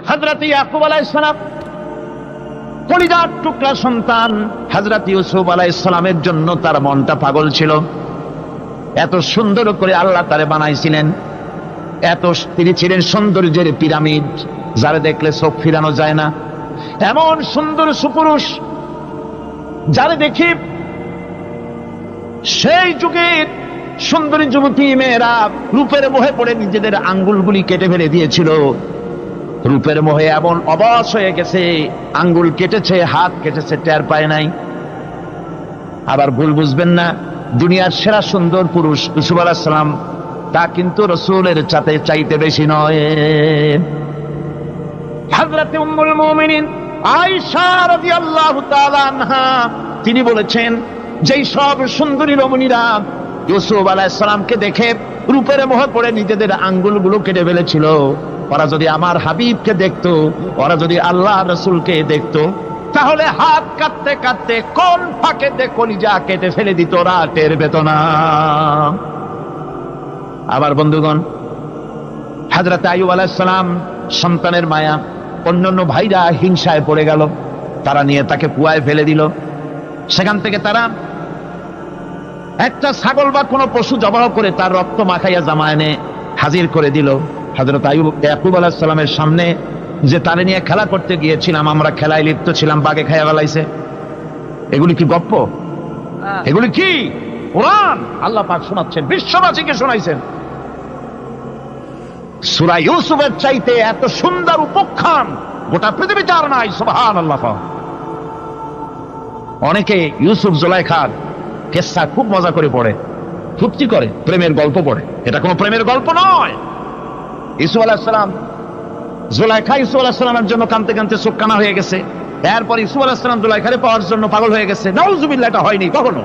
হযরত ইয়াকুব আলাইহিস সালাম কলিজার টুকরা সন্তান হযরত ইউসুফ আলাইহিস সালামের জন্য তার মনটা পাগল ছিল। এত সুন্দর করে আল্লাহ তারে বানাইছিলেন, এত তিনি ছিলেন সৌন্দর্যের পিরামিড, যারা দেখলে চোখ ফিরানো যায় না, এমন সুন্দর সুপুরুষ যারা দেখি সেই যুগের সুন্দরী যুবতী মেয়েরা রূপের মোহে পড়ে নিজেদের আঙ্গুলগুলি কেটে ফেলে দিয়েছিল। রূপের মোহে এমন অবশ হয়ে গেছে, আঙ্গুল কেটেছে, হাত কেটেছে, টের পায় নাই। আবার ভুল বুঝবেন না, দুনিয়ার সেরা সুন্দর পুরুষ ইউসুফ আলাইহিস সালাম তা কিন্তু রাসূলের চাইতে বেশি নয়। হযরত উম্মুল মুমিনিন আয়েশা রাদিয়াল্লাহু তাআলা আনহা তিনি বলেছেন, যেই সব সুন্দরী রমণীরা ইউসুফ আলাইহিস সালামকে দেখে রূপের মোহে পড়ে নিজেদের আঙ্গুলগুলো কেটে ফেলেছিল, ওরা যদি আমার হাবিবকে দেখতো, ওরা যদি আল্লাহ রাসূলকে দেখতো, তাহলে হাত কাটতে কাটতে কোন ফাঁকেতে কলিজা কেটে ফেলে দিত, ওরা টের পেত না। আবার বন্ধুগণ, হযরত আইয়ুব আলাইহিস সালাম সন্তানের মায়া, অন্যান্য ভাইরা হিংসায় পড়ে গেল, তারা নিয়ে তাকে কুয়ায় ফেলে দিল। সেখান থেকে তারা একটা ছাগল বা কোনো পশু জবাহ করে তার রক্ত মাখাইয়া জামা এনে হাজির করে দিল। হযরত ইয়াকুব আলাইহিস সালামের সামনে যে তারে নিয়ে খেলা করতে গিয়েছিলাম, আমরা খেলায় লিপ্ত ছিলাম, বাগে খাইয়া ফেলাইছে। এগুলি কি গপ্প? এগুলি কি কোরআন? আল্লাহ পাক শোনাচ্ছেন, বিশ্ববাসীকে শোনাইছেন। সূরা ইউসুফের চাইতে এত সুন্দর উপাখ্যান গোটা পৃথিবীতে আর নাই। সুবহানাল্লাহ। অনেকে ইউসুফ জুলাইখার কিসসা খুব মজা করে পড়ে, ফুর্তি করে, প্রেমের গল্প পড়ে। এটা কোনো প্রেমের গল্প নয়। ইউসুফ আলাইহিস সালাম জুলাইখা ইউসুফ আলাইহিস সালামের জন্য কাঁদতে কাঁদতে চোখ কানা হয়ে গেছে। এরপর ইউসুফ আলাইহিস সালাম জুলাইখারে পাওয়ার জন্য পাগল হয়ে গেছে। নাউজুবিল্লাহ, এটা হয়নি কখনো।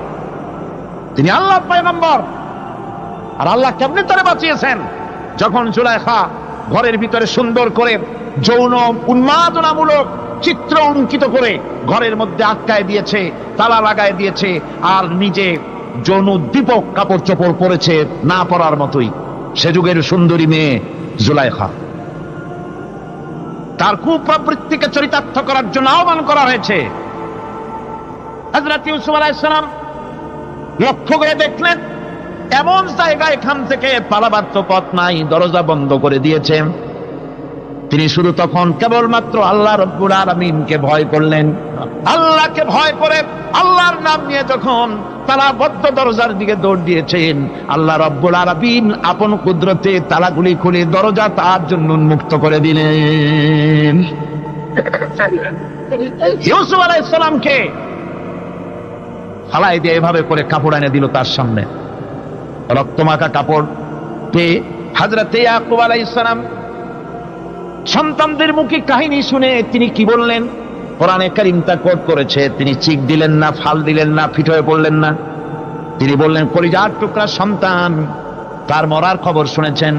তিনি আল্লাহর পয়গম্বর, আর আল্লাহ কেমনে তারে বাঁচিয়েছেন? যখন জুলাইখা ঘরের ভিতরে সুন্দর করে যৌন উন্মাদনামূলক চিত্র অঙ্কিত করে ঘরের মধ্যে আটকায় দিয়েছে, তালা লাগায় দিয়েছে, আর নিজে যৌন দীপক কাপড় চোপড় পরেছে না পরার মতোই। সে যুগের সুন্দরী মেয়ে জুলাইখা, তার কুপ্রবৃত্তিকে চরিতার্থ করার জন্য আহ্বান করা হয়েছে। হযরত ইউসুফ আলাইহিস সালাম লক্ষ্য করে দেখলেন এমন জায়গায় এখান থেকে পালাবার তো পথ নাই, দরজা বন্ধ করে দিয়েছে। তিনি শুধু তখন কেবলমাত্র আল্লাহ রাব্বুল আলামিনকে ভয় করলেন। আল্লাহকে ভয় করে আল্লাহর নাম নিয়ে যখন তালাবদ্ধ দরজার দিকে দৌড় দিয়েছেন, আল্লাহ রাব্বুল আলামিন আপন কুদরতে তালাগুলি খুলে দরজা তার জন্য উন্মুক্ত করে দিলেন। ইউসুফ আলাইহিস সালামকে ফালাই দিয়ে এভাবে করে কাপড় এনে দিল তার সামনে, রক্তমাখা কাপড় পেয়ে হযরত ইয়াকুব আলাইহিস সালাম সন্তানদের মুখে কাহিনী শুনে তিনি কি বললেন? কোরআনে কারীম তা কোট করেছে। তিনি চিক দিলেন না, ফাল দিলেন না, ফিট হয়ে পড়লেন না। তিনি বললেন, কলিজার টুকরা সন্তান তার মরার খবর শুনেছেন।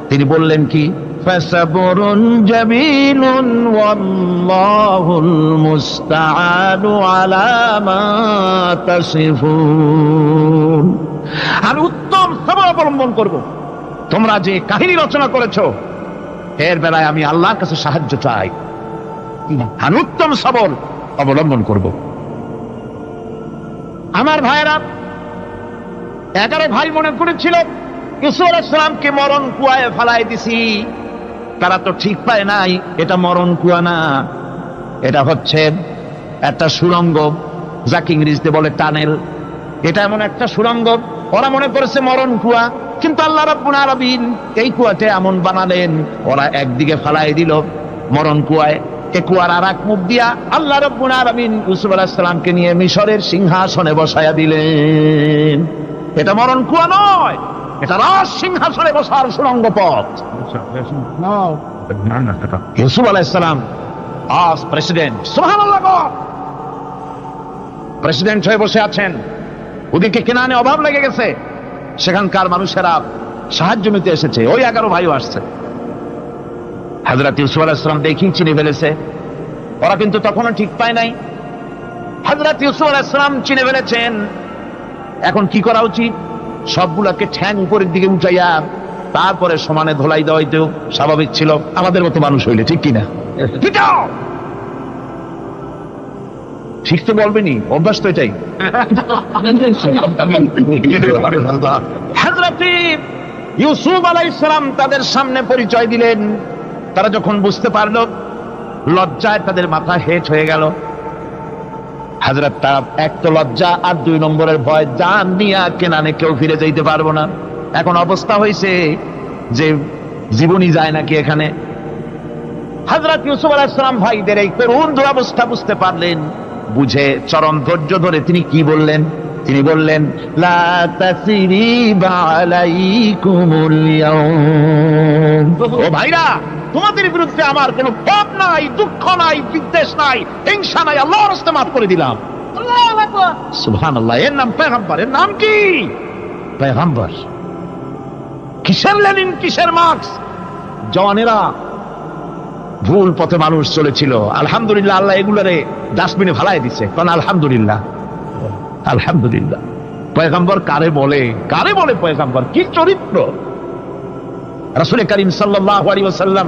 তিনি বললেন কি? ফাসাবরুন জামিলুন ওয়াল্লাহুল মুস্তাআনু আলা মা তাসিফুন। আমি উত্তম সবর অবলম্বন করব। তোমরা যে কাহিনী রচনা করেছো এর বেলায় আমি আল্লাহর কাছে সাহায্য চাই। আমি উত্তম সবর অবলম্বন করব। আমার ভাইয়েরা, 11 ভাই মনে করেছিল ইউসুফ আলাইহিস সালামকে মরণ কুয়ায় ফেলাই দিছি। তারা তো ঠিক পায় নাই এটা মরণ কুয়া না, এটা হচ্ছে একটা সুড়ঙ্গ, যাকে ইংরেজিতে বলে টানেল। এটা এমন একটা সুড়ঙ্গ, ওরা মনে করেছে মরণ কুয়া। কিন্তু আল্লাহ রাব্বুল আলামিন এই কুয়াতে এমন বানালেন, ওরা একদিকে ফেলাই দিল মরণ কুয়ায়, এ কুয়ার আর এক মুখ দিয়া আল্লাহ রাব্বুল আলামিন ইউসুফ আলাইহিস সালামকে নিয়ে মিশরের সিংহাসনে বসায়া দিলেন। এটা মরণ কুয়া নয়, এটা রাজ সিংহাসনে বসার সুড়ঙ্গ পথ। ইউসুফ আলাইহিস সালাম আজ প্রেসিডেন্ট। সুবহানাল্লাহ, প্রেসিডেন্ট হয়ে বসে আছেন। ওদিকে কেনানে অভাব লেগে গেছে, সেখানকার মানুষেরা সাহায্য নিতে এসেছে। ওই 11 ভাইও আসছে। হযরত ইউসুফ আলাইহিস সালাম দেখেই চিনে ফেলেছে। ওরা কিন্তু তখনও ঠিক পায় নাই। হযরত ইউসুফ আলাইহিস সালাম চিনে ফেলেছেন। এখন কি করা উচিত? সবগুলোকে ঠ্যাং উপরের দিকে উঠাইয়া তারপরে সমানে ধোলাই দেওয়াইতেও স্বাভাবিক ছিল, আমাদের মতো মানুষ হইলে, ঠিক কিনা? ঠিক তো বলবেনি, অভ্যাস তো এটাই। হযরত ইউসুফ আলাইহিস সালাম তাদের সামনে পরিচয় দিলেন। তারা যখন বুঝতে পারল, লজ্জায় তাদের মাথা হেট হয়ে গেল। হযরত তারা এক তো লজ্জা, আর 2 নম্বরের ভয়, জান নিয়া কেনানে কেউ ফিরে যাইতে পারবো না। এখন অবস্থা হয়েছে যে জীবনই যায় নাকি এখানে। হযরত ইউসুফ আলাইহিস সালাম ভাইদের এই করুণ দুরবস্থা বুঝতে পারলেন। বুঝে চরম ধৈর্য ধরে তিনি কি বললেন? তিনি বললেন, লা তাসরিবা আলাইকুমুল ইয়াউম। ও ভাইরা, তোমাদের বিরুদ্ধে আমার কোনো পাপ নাই, দুঃখ নাই, বিদ্বেষ নাই, হিংসা নাই, আল্লাহর রাস্তায় মাফ করে দিলাম। আল্লাহু আকবার, সুবহানাল্লাহ। এর নাম পয়গম্বর। এর নাম কি? পয়গম্বর। কিসের লেনিন, কিসের মার্কস? জওয়ানেরা, ভুল পথে মানুষ চলেছিল, আলহামদুলিল্লাহ আল্লাহ এগুলোরে ডাস্টবিনে ফালাই দিছে। কারণ আলহামদুলিল্লাহ, আলহামদুলিল্লাহ। পয়গম্বর কারে বলে? কারে বলে পয়গম্বর? কি চরিত্র! রাসূল করিম সাল্লাল্লাহু আলাইহি ওয়াসাল্লাম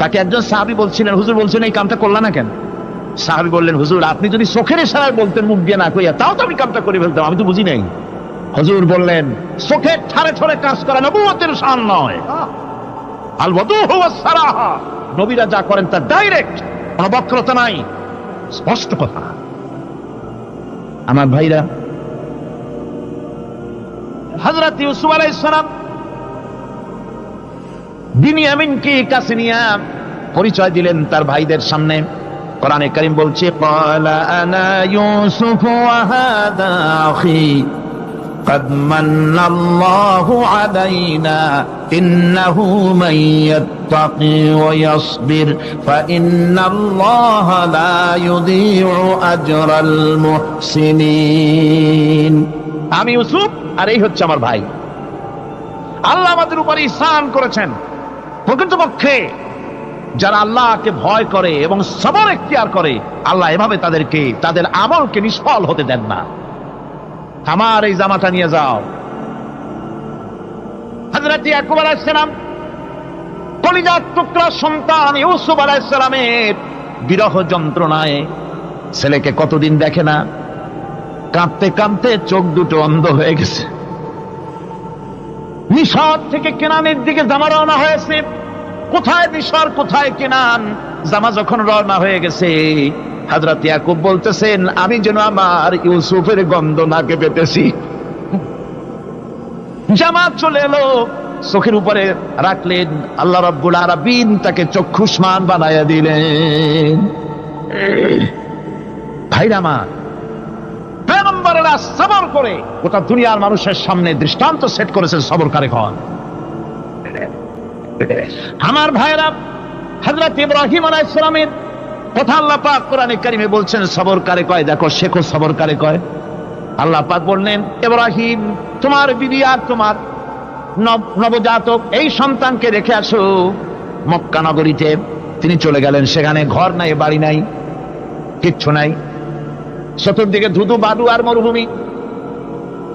তাকে একজন সাহাবী বলছিলেন, হুজুর বলছেন এই কামটা করলা না কেন? সাহাবী বললেন, হুজুর আপনি যদি চোখের ইশারায় বলতেন, মুখ দিয়ে না কইয়া, তাও তো আমি কামটা করে ফেলতাম, আমি তো বুঝি নাই। হুজুর বললেন, চোখের ঠারে ঠারে কাজ করা নবুয়তের শান নয়। আল ওয়াদুহু ওয়াস সারাহা, নবীরা যা করেন তা ডাইরেক্ট, কোনো বক্রতা নাই, স্পষ্ট কথা। আমার ভাইরা, হযরত ইউসুফ আলাইহিস সালাম বিনিয়ামিনকে কাছে নিয়ে পরিচয় দিলেন তার ভাইদের সামনে। কোরআনে কারীম বলছে, ক্বালা আনা ইউসুফ ওয়া হাদা আখি قد من الله علينا إنه من يتقي ويصبر فإن الله لا يضيع أجر المحسنين। আমি ইউসুফ, আর এই হচ্ছে আমার ভাই। আল্লাহ আমাদের উপর ইহসান করেছেন। প্রকৃতপক্ষে যারা আল্লাহকে ভয় করে এবং সবর এখতিয়ার করে, আল্লাহ এভাবে তাদেরকে, তাদের আমলকে নিষ্ফল হতে দেন না। আমার এই জামাটা নিয়ে যাও। হযরত ইয়াকুব আলাইহিস সালাম, কলিজার টুকরা সন্তান ইউসুফ আলাইহিস সালামের বিরহ যন্ত্রণায় ছেলেকে কতদিন দেখে না, কাঁদতে কাঁদতে চোখ দুটো অন্ধ হয়ে গেছে। মিশর থেকে কেনানের দিকে জামা রওনা হয়েছে। কোথায় মিশর, কোথায় কেনান? জামা যখন রওনা হয়ে গেছে, হযরত ইয়াকুব বলতেছেন, আমি যেন আমার ইউসুফের গন্ধ নাকে পেতেছি। জামা চলে এলো, চোখের উপরে রাখলেন, আল্লাহ রাব্বুল আলামিন তাকে চক্ষুষ্মান বানায়া দিলেন। ভাইরা আমার, পয়গম্বরেরা সবর করে গোটা দুনিয়ার মানুষের সামনে দৃষ্টান্ত সেট করেছেন সবর কারে কন। আমার ভাইরা, হযরত ইব্রাহিম আলাইহিস সালামের কথা আল্লাহ পাক কোরআনে কারিমে বলছেন সবর কারে কয়। দেখো, শেখো সবর কারে কয়। আল্লাহ পাক বললেন, ইব্রাহিম, তোমার বিবি আর তোমার নবজাতক এই সন্তানকে রেখে আসো মক্কা নগরীতে। তিনি চলে গেলেন। সেখানে ঘর নাই, বাড়ি নাই, কিচ্ছু নাই, চতুর্দিকে ধুধু বালু আর মরুভূমি।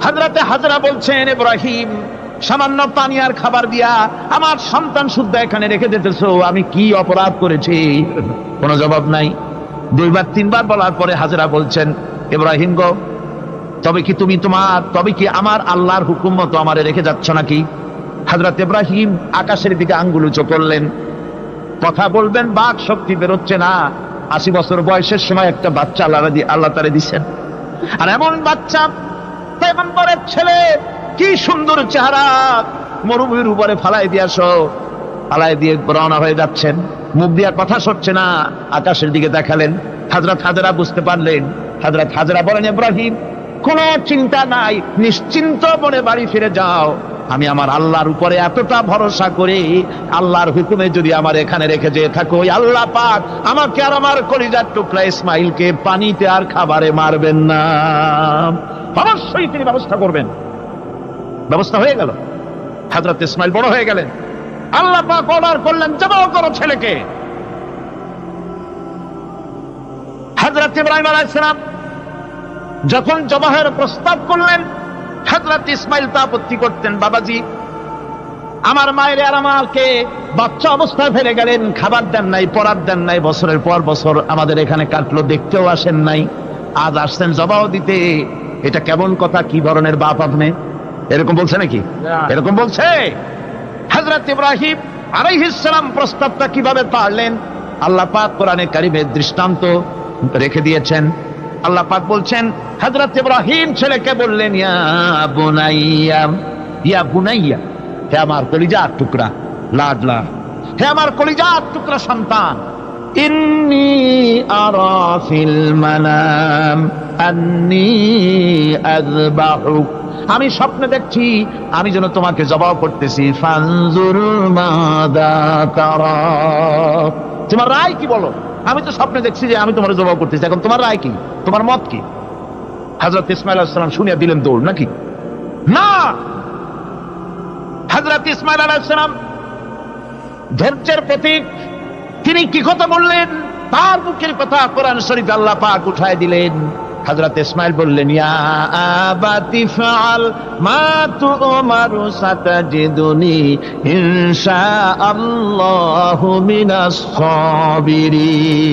হযরতে হাজরা বলছেন, ইব্রাহিম, সামান্য পানি আর খাবার দিয়া আমার সন্তান শুদ্ধ এখানে রেখে যেতেছো, আমি কি অপরাধ করেছি? কোনো জবাব নাই। 2বার 3বার বলার পরে হাজরা বলছেন, ইব্রাহিম গো, তবে কি আমার আল্লাহর হুকুম মতো আমারে রেখে যাচ্ছ নাকি? হযরত ইব্রাহিম আকাশের দিকে আঙ্গুল উঁচু করলেন। কথা বলবেন, বাক শক্তি বেরোচ্ছে না। 80 বছর বয়সের সময় একটা বাচ্চা আল্লাহ তারে দিচ্ছেন। আর এমন বাচ্চা, পয়গম্বরের ছেলে, কি সুন্দর চেহারা, মরুভূমির উপরে ফালাই দিয়ে আসো। ফালাই দিয়ে রওনা হয়ে যাচ্ছেন, মুখ দিয়া কথা সরছে না। আকাশের দিকে দেখালেন। হযরত হাজরা বুঝতে পারলেন। হযরত হাজরা বলেন, ইব্রাহিম, কোনো চিন্তা নাই, নিশ্চিন্ত মনে বাড়ি ফিরে যাও। আমি আমার আল্লাহর উপরে এতটা ভরসা করি, আল্লাহর হুকুমে যদি আমার এখানে রেখে যেয়ে থাকো, আল্লাহ পাক আমাকে আর আমার কলিজার টুকরা ইসমাইলকে পানিতে আর খাবারে মারবেন না, অবশ্যই তিনি ব্যবস্থা করবেন। ব্যবস্থা হয়ে গেল। হযরত ইসমাইল বড় হয়ে গেলেন। আল্লাহ পাক অর্ডার করলেন, জবাহ করো ছেলেকে। হযরত ইব্রাহিম আলাইহিস সালাম যখন জবাহের প্রস্তাব করলেন, হযরত ইসমাইল তা আপত্তি করতেন, বাবাজি আমার মায়ের আর আমাকে বাচ্চা অবস্থায় ফেলে গেলেন, খাবার দেন নাই, পরার দেন নাই, বছরের পর বছর আমাদের এখানে কাটলো, দেখতেও আসেন নাই, আজ আসছেন জবাব দিতে। এটা কেমন কথা? কি ধরনের বাপ আপনি? এরকম বলছে নাকি? এরকম বলছে? হযরত ইব্রাহিম আলাইহিস সালাম প্রস্তাবটা কিভাবে পারলেন? আল্লাহ পাক কোরআনে কারিমে দৃষ্টান্ত রেখে দিয়েছেন। আল্লাহ পাক বলছেন, হযরত ইব্রাহিম ছেলেকে বললেন, ইয়া বুনাইয়া, ইয়া বুনাইয়া, হে আমার কলিজার টুকরা, লাডলা, হে আমার কলিজার টুকরা সন্তান, ইন্নী আরা ফিল মানাম আন্নী আযবাহুক, আমি স্বপ্নে দেখছি আমি যেন তোমাকে জবাহ করতেছি। ফানজুর মাযা তারা, তোমার রায় কি বলো? আমি তো স্বপ্নে দেখছি যে আমি তোমার জবাহ করতেছি, এখন তোমার রায় কি, তোমার মত কি? হযরত ইসমাঈল আলাইহিস সালাম শুনিয়া দিলেন দৌড়, নাকি? না, হযরত ইসমাঈল আলাইহিস সালাম ধৈর্যের প্রতীক, তিনি কি কথা বললেন? তার মুখের কথা কোরআন শরীফ আল্লাহ পাক উঠায় দিলেন। হযরত ইসমাঈল বললেন, ইয়া আবাতি ফাআল মা তুমারু সাতাজিদুনি ইনশাআল্লাহু মিনাস সাবিরিন,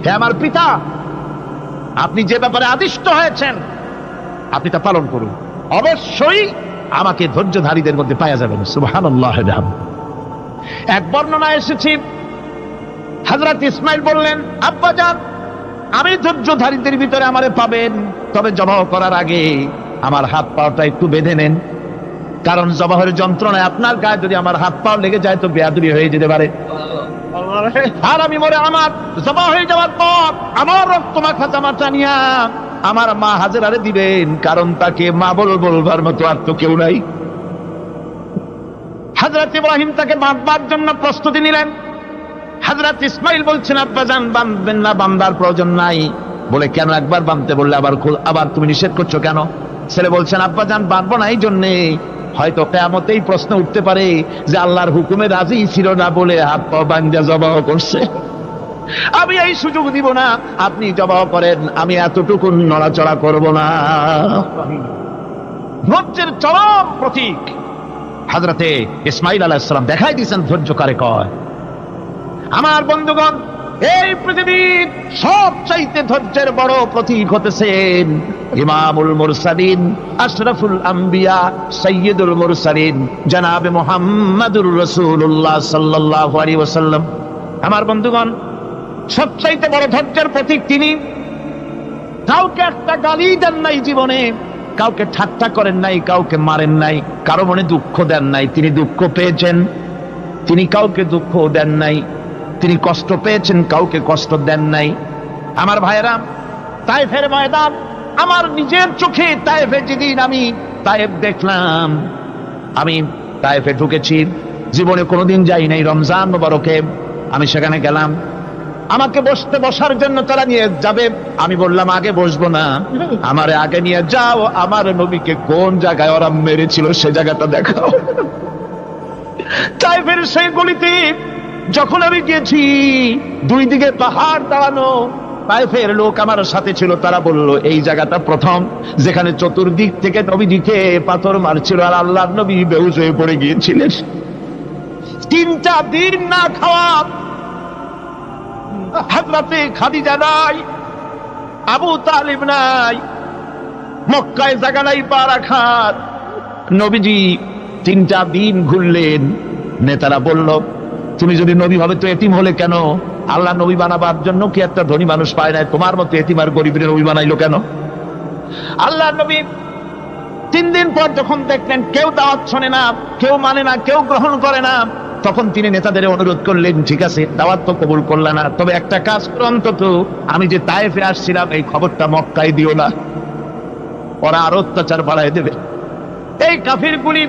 হে আমার পিতা, আপনি যে ব্যাপারে আদিষ্ট হয়েছেন আপনি তা পালন করুন, অবশ্যই আমাকে ধৈর্যধারীদের মধ্যে পাওয়া যাবেন। সুবহানাল্লাহ। এক বর্ণনায় এসেছে, হযরত ইসমাঈল বললেন, আব্বাজান, আমি ধৈর্যধারীদের ভিতরে আমারে পাবেন, তবে জবাহ করার আগে আমার হাত পাটা একটু বেঁধে নেন, কারণ জবাহের যন্ত্রণায় আপনার গায়ে যদি আমার হাত পা লেগে যায় তো বেয়াদবি হয়ে যেতে পারে। আর আমি মরে আমার জবাহ হয়ে যাওয়ার পর আমার রক্ত মাখা জামা টানিয়া আমার মা হাজেরারে দিবেন, কারণ তাকে মা বলবার মতো আর তো কেউ নাই। হযরত ইব্রাহিম তাকে বাঁধবার জন্য প্রস্তুতি নিলেন। হযরত ইসমাঈল বলছেন, আব্বাজান বাঁধবেন না, বাঁধার প্রয়োজন নাই। বলে, কেন? একবার বাঁধতে বললে আবার তুমি নিষেধ করছো কেন? ছেলে বলছেন, আব্বাজান বাঁধবো না এই জন্যে, হয়তো কিয়ামতেই প্রশ্ন উঠতে পারে যে আল্লাহর হুকুমে রাজি ছিল না বলে হাত পা বাঁধা জবাহ করছে, আমি এই সুযোগ দিব না, আপনি জবাহ করেন, আমি এতটুকু নড়াচড়া করব না। ধৈর্যের চরম প্রতীক হযরতে ইসমাঈল আলাইহিস সালাম দেখাই দিয়েছেন ধৈর্য কারে কয়। আমার বন্ধুগণ, এই পৃথিবীর সবচাইতে ধৈর্যের বড় প্রতীক হতেছেন ইমামুল মুরসালিন, আশরাফুল আম্বিয়া, সাইয়্যিদুল মুরসালিন, জনাবে মুহাম্মাদুর রাসূলুল্লাহ সাল্লাল্লাহু আলাইহি ওয়াসাল্লাম। আমার বন্ধুগণ, সবচাইতে বড় ধৈর্যের প্রতীক তিনি। কাউকে একটা গালি দেন নাই জীবনে, কাউকে ঠাট্টা করেন নাই, কাউকে মারেন নাই, কারো মনে দুঃখ দেন নাই। তিনি দুঃখ পেয়েছেন, তিনি কাউকে দুঃখ দেন নাই। তিনি কষ্ট পেয়েছেন, কাউকে কষ্ট দেন নাই। আমার ভাইয়েরা, তায়েফের ময়দান, আমার নিজের চোখে তায়েফে যেদিন আমি তায়েফ দেখলাম, আমি তায়েফে ঢুকেছি, জীবনে কোনোদিন যাই নাই। রমজান মোবারকে আমি সেখানে গেলাম, আমাকে বসার জন্য তারা নিয়ে যাবে। আমি বললাম, আগে বসবো না, আমারে আগে নিয়ে যাও, আমার নবীকে কোন জায়গায় ওরা মেরেছিল সে জায়গাটা দেখাও। তায়েফের সেই গলিতে যখন আমি গেছি, দুই দিকে পাহাড় দাঁড়ানো, তায়েফের লোক আমার সাথে ছিল, তারা বলল, এই জায়গাটা প্রথম যেখানে চতুর্দিক থেকে নবীজিকে পাথর মারছিল আর আল্লাহর নবী বেহুশ হয়ে পড়ে গিয়েছিলেন। 3টা দিন না খাওয়া, হযরতে খাদিজা নাই, আবু তালিব নাই, মক্কায় জায়গা নাই পা রাখার। নবীজি 3টা দিন ঘুরলেন। নেতারা বলল, তুমি যদি নবী ভাবে তো এতিম হলে কেন? আল্লাহ নবী বানাবার জন্য কি একটা ধনী মানুষ পায় না? তোমার মতো এতিম আর গরিবের নবী বানাইলো কেন? আল্লাহ নবী 3 দিন পর যখন দেখলেন কেউ দাওয়াত শোনে না, কেউ মানে না, কেউ গ্রহণ করে না, তখন তিনি নেতাদের অনুরোধ করলেন, ঠিক আছে, দাওয়াত তো কবুল করলে না, তবে একটা কাজ করো, অন্তত আমি যে তায়েফে আসছিলাম এই খবরটা মক্কায় দিও না, ওরা আরো অত্যাচার বাড়ায় দেবে। এই কাফিরগুলি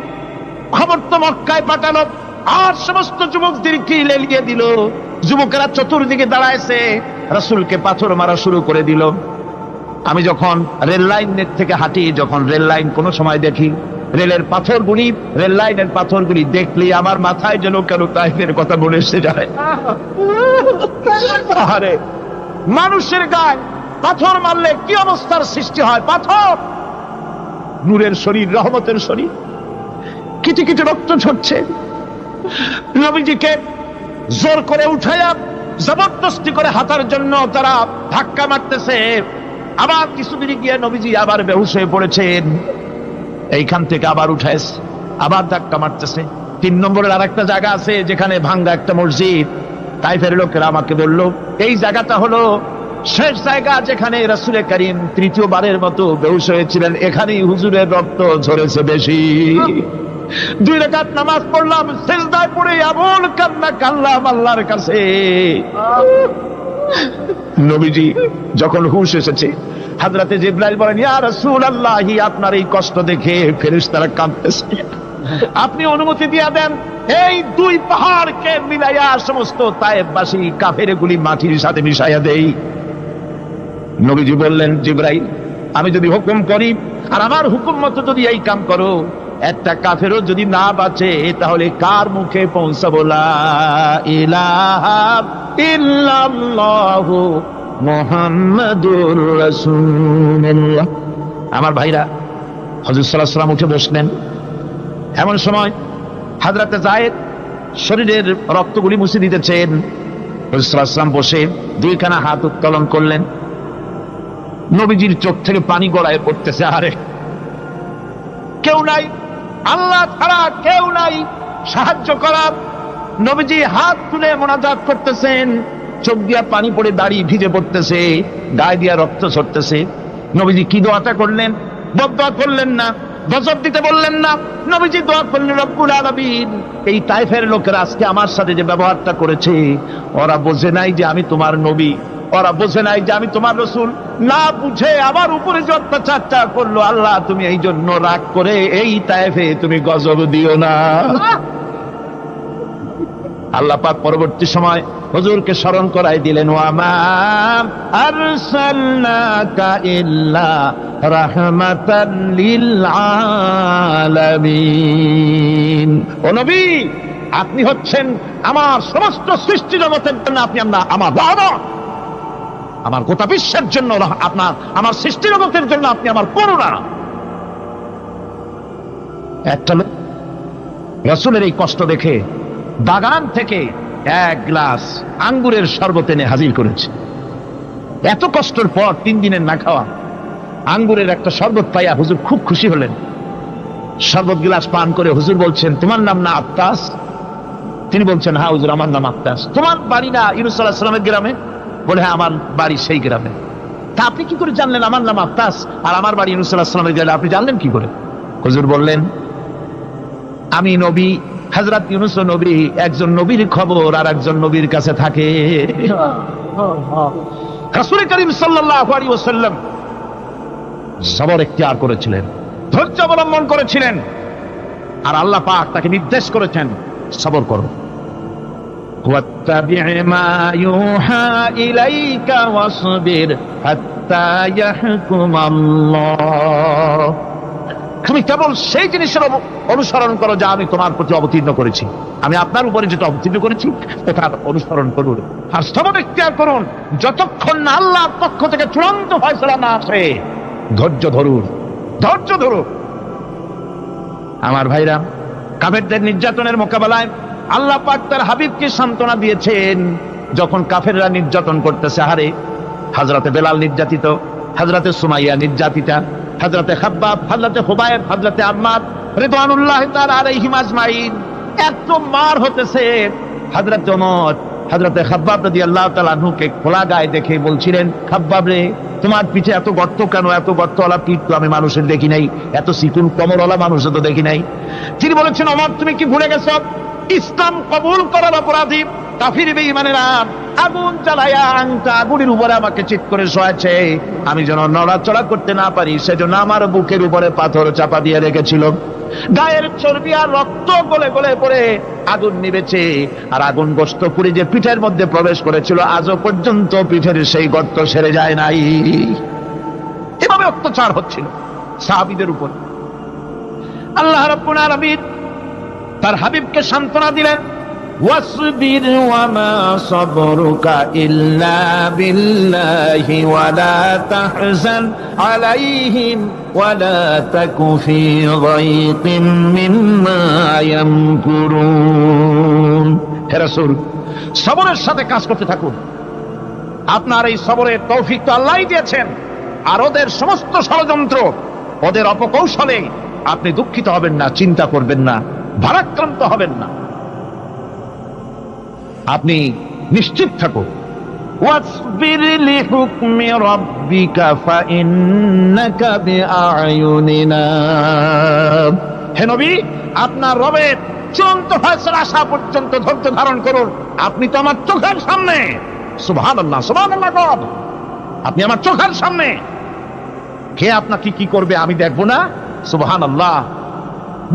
খবর তো মক্কায় পাঠালো, আর সমস্ত যুবকদেরকে লেলিয়ে দিল। যুবকেরা চতুর্দিকে দাঁড়াইছে, রাসূলকে পাথর মারা শুরু করে দিল। আমি যখন রেল লাইনের থেকে হাঁটি, যখন রেল লাইন কোনো সময় দেখি, রেলের পাথরগুলি, রেল লাইনের পাথরগুলি দেখলে আমার মাথায় যেন কেন তায়েফের কথা মনে এসে যায়। আরে মানুষের গায়ে পাথর মারলে কি অবস্থার সৃষ্টি হয়! পাথর নূরের শরীর, রহমতের শরীর, কিটি কিটি রক্ত ঝরছে। নবীজিকে জোর করে উঠাইয়া জবরদস্তি করে হাঁটার জন্য তারা ধাক্কা মারতেছে। আবার কিছুদিন গিয়ে নবীজি আবার বেহুশ হয়ে পড়েছেন, এইখান থেকে আবার উঠাইছে, আবার ধাক্কা মারতেছে। 3 নম্বরের আরেকটা জায়গা আছে যেখানে ভাঙ্গা একটা মসজিদ। তাইফের লোকেরা আমাকে বলল এই জায়গাটা হলো শেষ জায়গা যেখানে রাসূল করিম তৃতীয়বারের মতো বেহুশ হয়েছিলেন, এখানেই হুজুরের রক্ত ঝরেছে বেশি। 2 রাকাত নামাজ পড়লাম, সিজদায় পড়ে এমন কান্না কাঁদলাম আল্লাহর কাছে। নবীজি যখন হুঁশ এসেছে, হযরতে জিবরাইল বলেন, ইয়া রাসূলুল্লাহ, আপনার এই কষ্ট দেখে ফেরেশতারা কাঁদতেছে, আপনি অনুমতি দিয়ে দেন এই 2 পাহাড়কে মিলাইয়া সমস্ত তায়েফবাসী কাফেরগুলি মাটির সাথে মিশাইয়া দেই। নবীজি বললেন, জিবরাইল, আমি যদি হুকুম করি আর আমার হুকুম মতো যদি এই কাম করো, একটা কাফেরও যদি না বাঁচে তাহলে কার মুখে পৌঁছাবো লা ইলাহা ইল্লাল্লাহু মুহাম্মাদুর রাসূলুল্লাহ। আমার ভাইরা, হযরত সাল্লাল্লাহু আলাইহি ওয়াসাল্লাম উঠে বসলেন। এমন সময় হযরতে যায়েদ শরীরের রক্তগুলি মুছে দিতেছেন। হযরত সাল্লাল্লাহু আলাইহি ওয়াসাল্লাম বসে 2 খানা হাত উত্তোলন করলেন। নবীজির চোখ থেকে পানি গড়ায় পড়তেছে। আরে কেউ নাই, আল্লাহ ছাড়া কেউ নাই সাহায্য করার। নবীজি হাত তুলে মোনাজাত করতেছেন, চোখ দিয়া পানি পড়ে দাড়ি ভিজে পড়তেছে, গায়ে দিয়া রক্ত ঝরতেছে। নবীজি কি দোয়াটা করলেন? বদদোয়া করলেন না, গজব দিতে বললেন না। নবীজি দোয়া করলেন, রব্বুল আলামিন, এই তায়েফের লোকেরা আজকে আমার সাথে যে ব্যবহারটা করেছে, ওরা বোঝে নাই যে আমি তোমার নবী, ওরা বোঝে নাই যে আমি তোমার রাসূল, না বুঝে আমার উপরে যে অত্যাচারটা করলো, আল্লাহ তুমি এই জন্য রাগ করে এই তায়েফে তুমি গজব দিও না। আল্লাহ পাক পরবর্তী সময় হুজুরকে স্মরণ করাই দিলেন, ওয়া মা আরসালনাকা ইল্লা রাহমাতাল লিল আলামিন। ও নবী, আপনি হচ্ছেন আমার সমস্ত সৃষ্টি জগতের জন্য, আপনি আমার রহমত, আমার গোটা বিশ্বের জন্য আপনার, আমার সৃষ্টি জগতের জন্য আপনি আমার করুণা। একটা লোক রাসূলের এই কষ্ট দেখে বাগান থেকে 1 গ্লাস আঙ্গুরের শরবত এনে হাজির করেছে। এত কষ্টের পর 3 দিনের না খাওয়া আঙ্গুরের একটা শরবত পাইয়া হুজুর খুব খুশি হলেন। শরবত গ্লাস পান করে হুজুর বলছেন, তোমার নাম না আত্তাস? তিনি বলছেন, হ্যাঁ হুজুর, আমার নাম আত্তাস। তোমার বাড়ি না ইউনূস আলাইহিস সালামের গ্রামে? বলে, হ্যাঁ আমার বাড়ি সেই গ্রামে। তা আপনি কি করে জানলেন আমার নাম আত্তাস আর আমার বাড়ি ইউনূস আলাইহিস সালামের গ্রামে? আপনি জানলেন কি করে? হুজুর বললেন, আমি নবী, হযরত ইউনূস নবী, একজন নবীর খবর আর একজন নবীর কাছে থাকে। রাসূল করিম সাল্লাল্লাহু আলাইহি ওয়াসাল্লাম সবর ইখতিয়ার করেছিলেন, ধৈর্য অবলম্বন করেছিলেন, আর আল্লাহ পাক তাকে নির্দেশ করেছেন, সবর করো। ওয়াত্তাবি' মা ইউহা ইলাইকা ওয়াসবির হাত্তা ইয়াহকুমাল্লাহ। তুমি কেবল সেই জিনিসের অনুসরণ করো যা আমি তোমার প্রতি অবতীর্ণ করেছি। আমি আপনার উপরে যেটা অবতীর্ণ করেছি ওটার অনুসরণ করুন, আর সবর ইখতিয়ার করুন যতক্ষণ না আল্লাহর পক্ষ থেকে চূড়ান্ত ফয়সালা না আসে। ধৈর্য ধরুন, ধৈর্য ধরুন। আমার ভাইরা, কাফেরদের নির্যাতনের মোকাবেলায় আল্লাহ পাক তার হাবিবকে সান্ত্বনা দিয়েছেন। যখন কাফেররা নির্যাতন করতেছে, হারে হযরতে বেলাল নির্যাতিত, হযরতে সুমাইয়া নির্যাতিতা, হযরতে খাব্বাব, হযরতে হুবায়ব, হযরতে আম্মার রিদওয়ানুল্লাহি তাআলা আলাইহিম আজমাইন, এত মার হতেছে। হযরত ওমর হযরতে খাব্বাব রাদিয়াল্লাহু তাআলা আনহুকে খোলা গায়ে দেখে বলছিলেন, খাব্বাব রে, তোমার পিঠে এত গর্ত কেন? এত গর্তওয়ালা পিঠ তো আমি মানুষের দেখি নাই, এত চিকুন কোমরওয়ালা মানুষও তো দেখি নাই। তিনি বলেছেন, ওমর তুমি কি ভুলে গেছো? ইসলাম কবুল করার অপরাধী কাফির বেঈমানেরা আগুন জ্বালায়া আংটা আগুনের উপরে আমাকে চিৎ করে শোয়াছে, আমি যেন নড়াচড়া করতে না পারি সেজন্য আমার বুকের উপরে পাথর চাপা দিয়ে রেখেছিল। গায়ের চর্বি আর রক্ত গলে গলে পড়ে আগুন নিবেছে, আর আগুন গোশত পুড়ে যে পিঠের মধ্যে প্রবেশ করেছিল আজও পর্যন্ত পিঠের সেই গর্ত সেরে যায় নাই। এভাবে অত্যাচার হচ্ছিল সাহাবীদের উপর। আল্লাহ রাব্বুল আলামিন তার হাবিবকে সান্ত্বনা দিলেন, واصبر وما صبرك إلا بالله ولا تحزن عليهم ولا تك في ضيق مما يمكرون হে রাসূল সবরের সাথে কাজ করতে থাকুন আপনার এই সবরের তৌফিক তো আল্লাহই দিয়েছেন আর ওদের সমস্ত ষড়যন্ত্র ওদের অপকৌশলে আপনি দুঃখিত হবেন না চিন্তা করবেন না ভারাক্রান্ত হবেন না আপনি নিশ্চিত থাকুন ওয়াসবির লিহুকমি রাব্বিকা ফাইন্নাকা বিআয়ুনিনা হে নবী আপনার রবের চূড়ান্ত ফয়সালা আসা পর্যন্ত ধৈর্য ধারণ করুন আপনি তো আমার চোখের সামনে সুবহানাল্লাহ সুবহানাল্লাহ গড আপনি আমার চোখের সামনে কে আপনাকে কি করবে আমি দেখবো না সুবহানাল্লাহ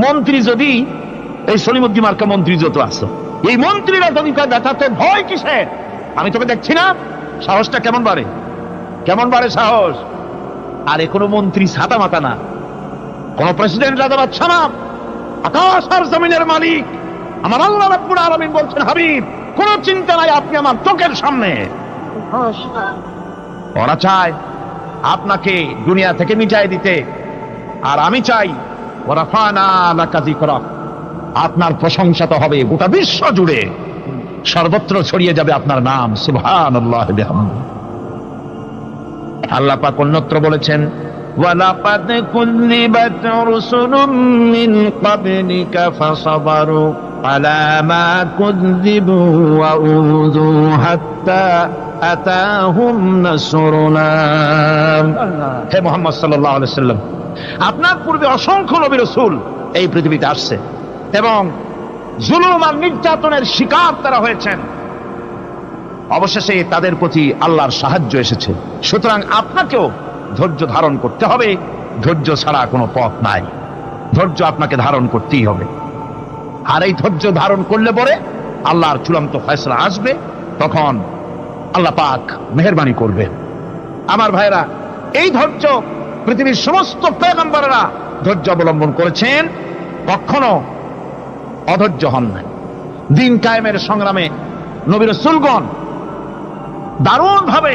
মন্ত্রী যদি এই সলিমুদ্দিন মার্কা মন্ত্রী যত আছে এই মন্ত্রীরা যদি দেখাতে ভয় কিসের আমি তোকে দেখছি না সাহসটা কেমন বাড়ে সাহস আর এ কোনো মন্ত্রী ছাতা মাতা না কোন প্রেসিডেন্ট রাজা বাদশা না আকাশ আর জমিনের মালিক আমার আল্লাহ রাব্বুল আলামিন বলছেন হাবিব কোনো চিন্তা নাই আপনি আমার চোখের সামনে ওরা চায় আপনাকে দুনিয়া থেকে মিটাই দিতে আর আমি চাই ওরা ফানা লাকা যিকরাক আপনার প্রশংসা তো হবে গোটা বিশ্ব জুড়ে সর্বত্র ছড়িয়ে যাবে আপনার নাম সুবহানাল্লাহ বিহামদিহি আল্লাহ পাক অন্যত্র বলেছেন ওয়ালাকাদ কুযিবাত রুসুলুম মিন ক্বাবলিকা ফাসাবারু আলা মা কুযিবু ওয়া উযু হাত্তা আতাহুম নাসরুনা হে মুহাম্মদ সাল্লাল্লাহু আলাইহি ওয়াসাল্লাম আপনার পূর্বে অসংখ্য নবী রাসূল এই পৃথিবীতে আসছে এবং জুলুম আর নির্যাতনের শিকার তারা হয়েছেন অবশেষে তাদের প্রতি আল্লাহর সাহায্য এসেছে সুতরাং আপনাকেও ধৈর্য ধারণ করতে হবে ধৈর্য ছাড়া কোনো পথ নাই ধৈর্য আপনাকে ধারণ করতেই হবে আর এই ধৈর্য ধারণ করলে পরে আল্লাহর চূড়ান্ত ফয়সালা আসবে তখন আল্লাহ পাক মেহেরবানি করবে আমার ভাইরা এই ধৈর্য পৃথিবীর সমস্ত পয়গম্বরেরা ধৈর্য অবলম্বন করেছেন কখনো অধৈর্য হন নাই দিন কায়েমের সংগ্রামে নবী রাসূলগণ দারুণ ভাবে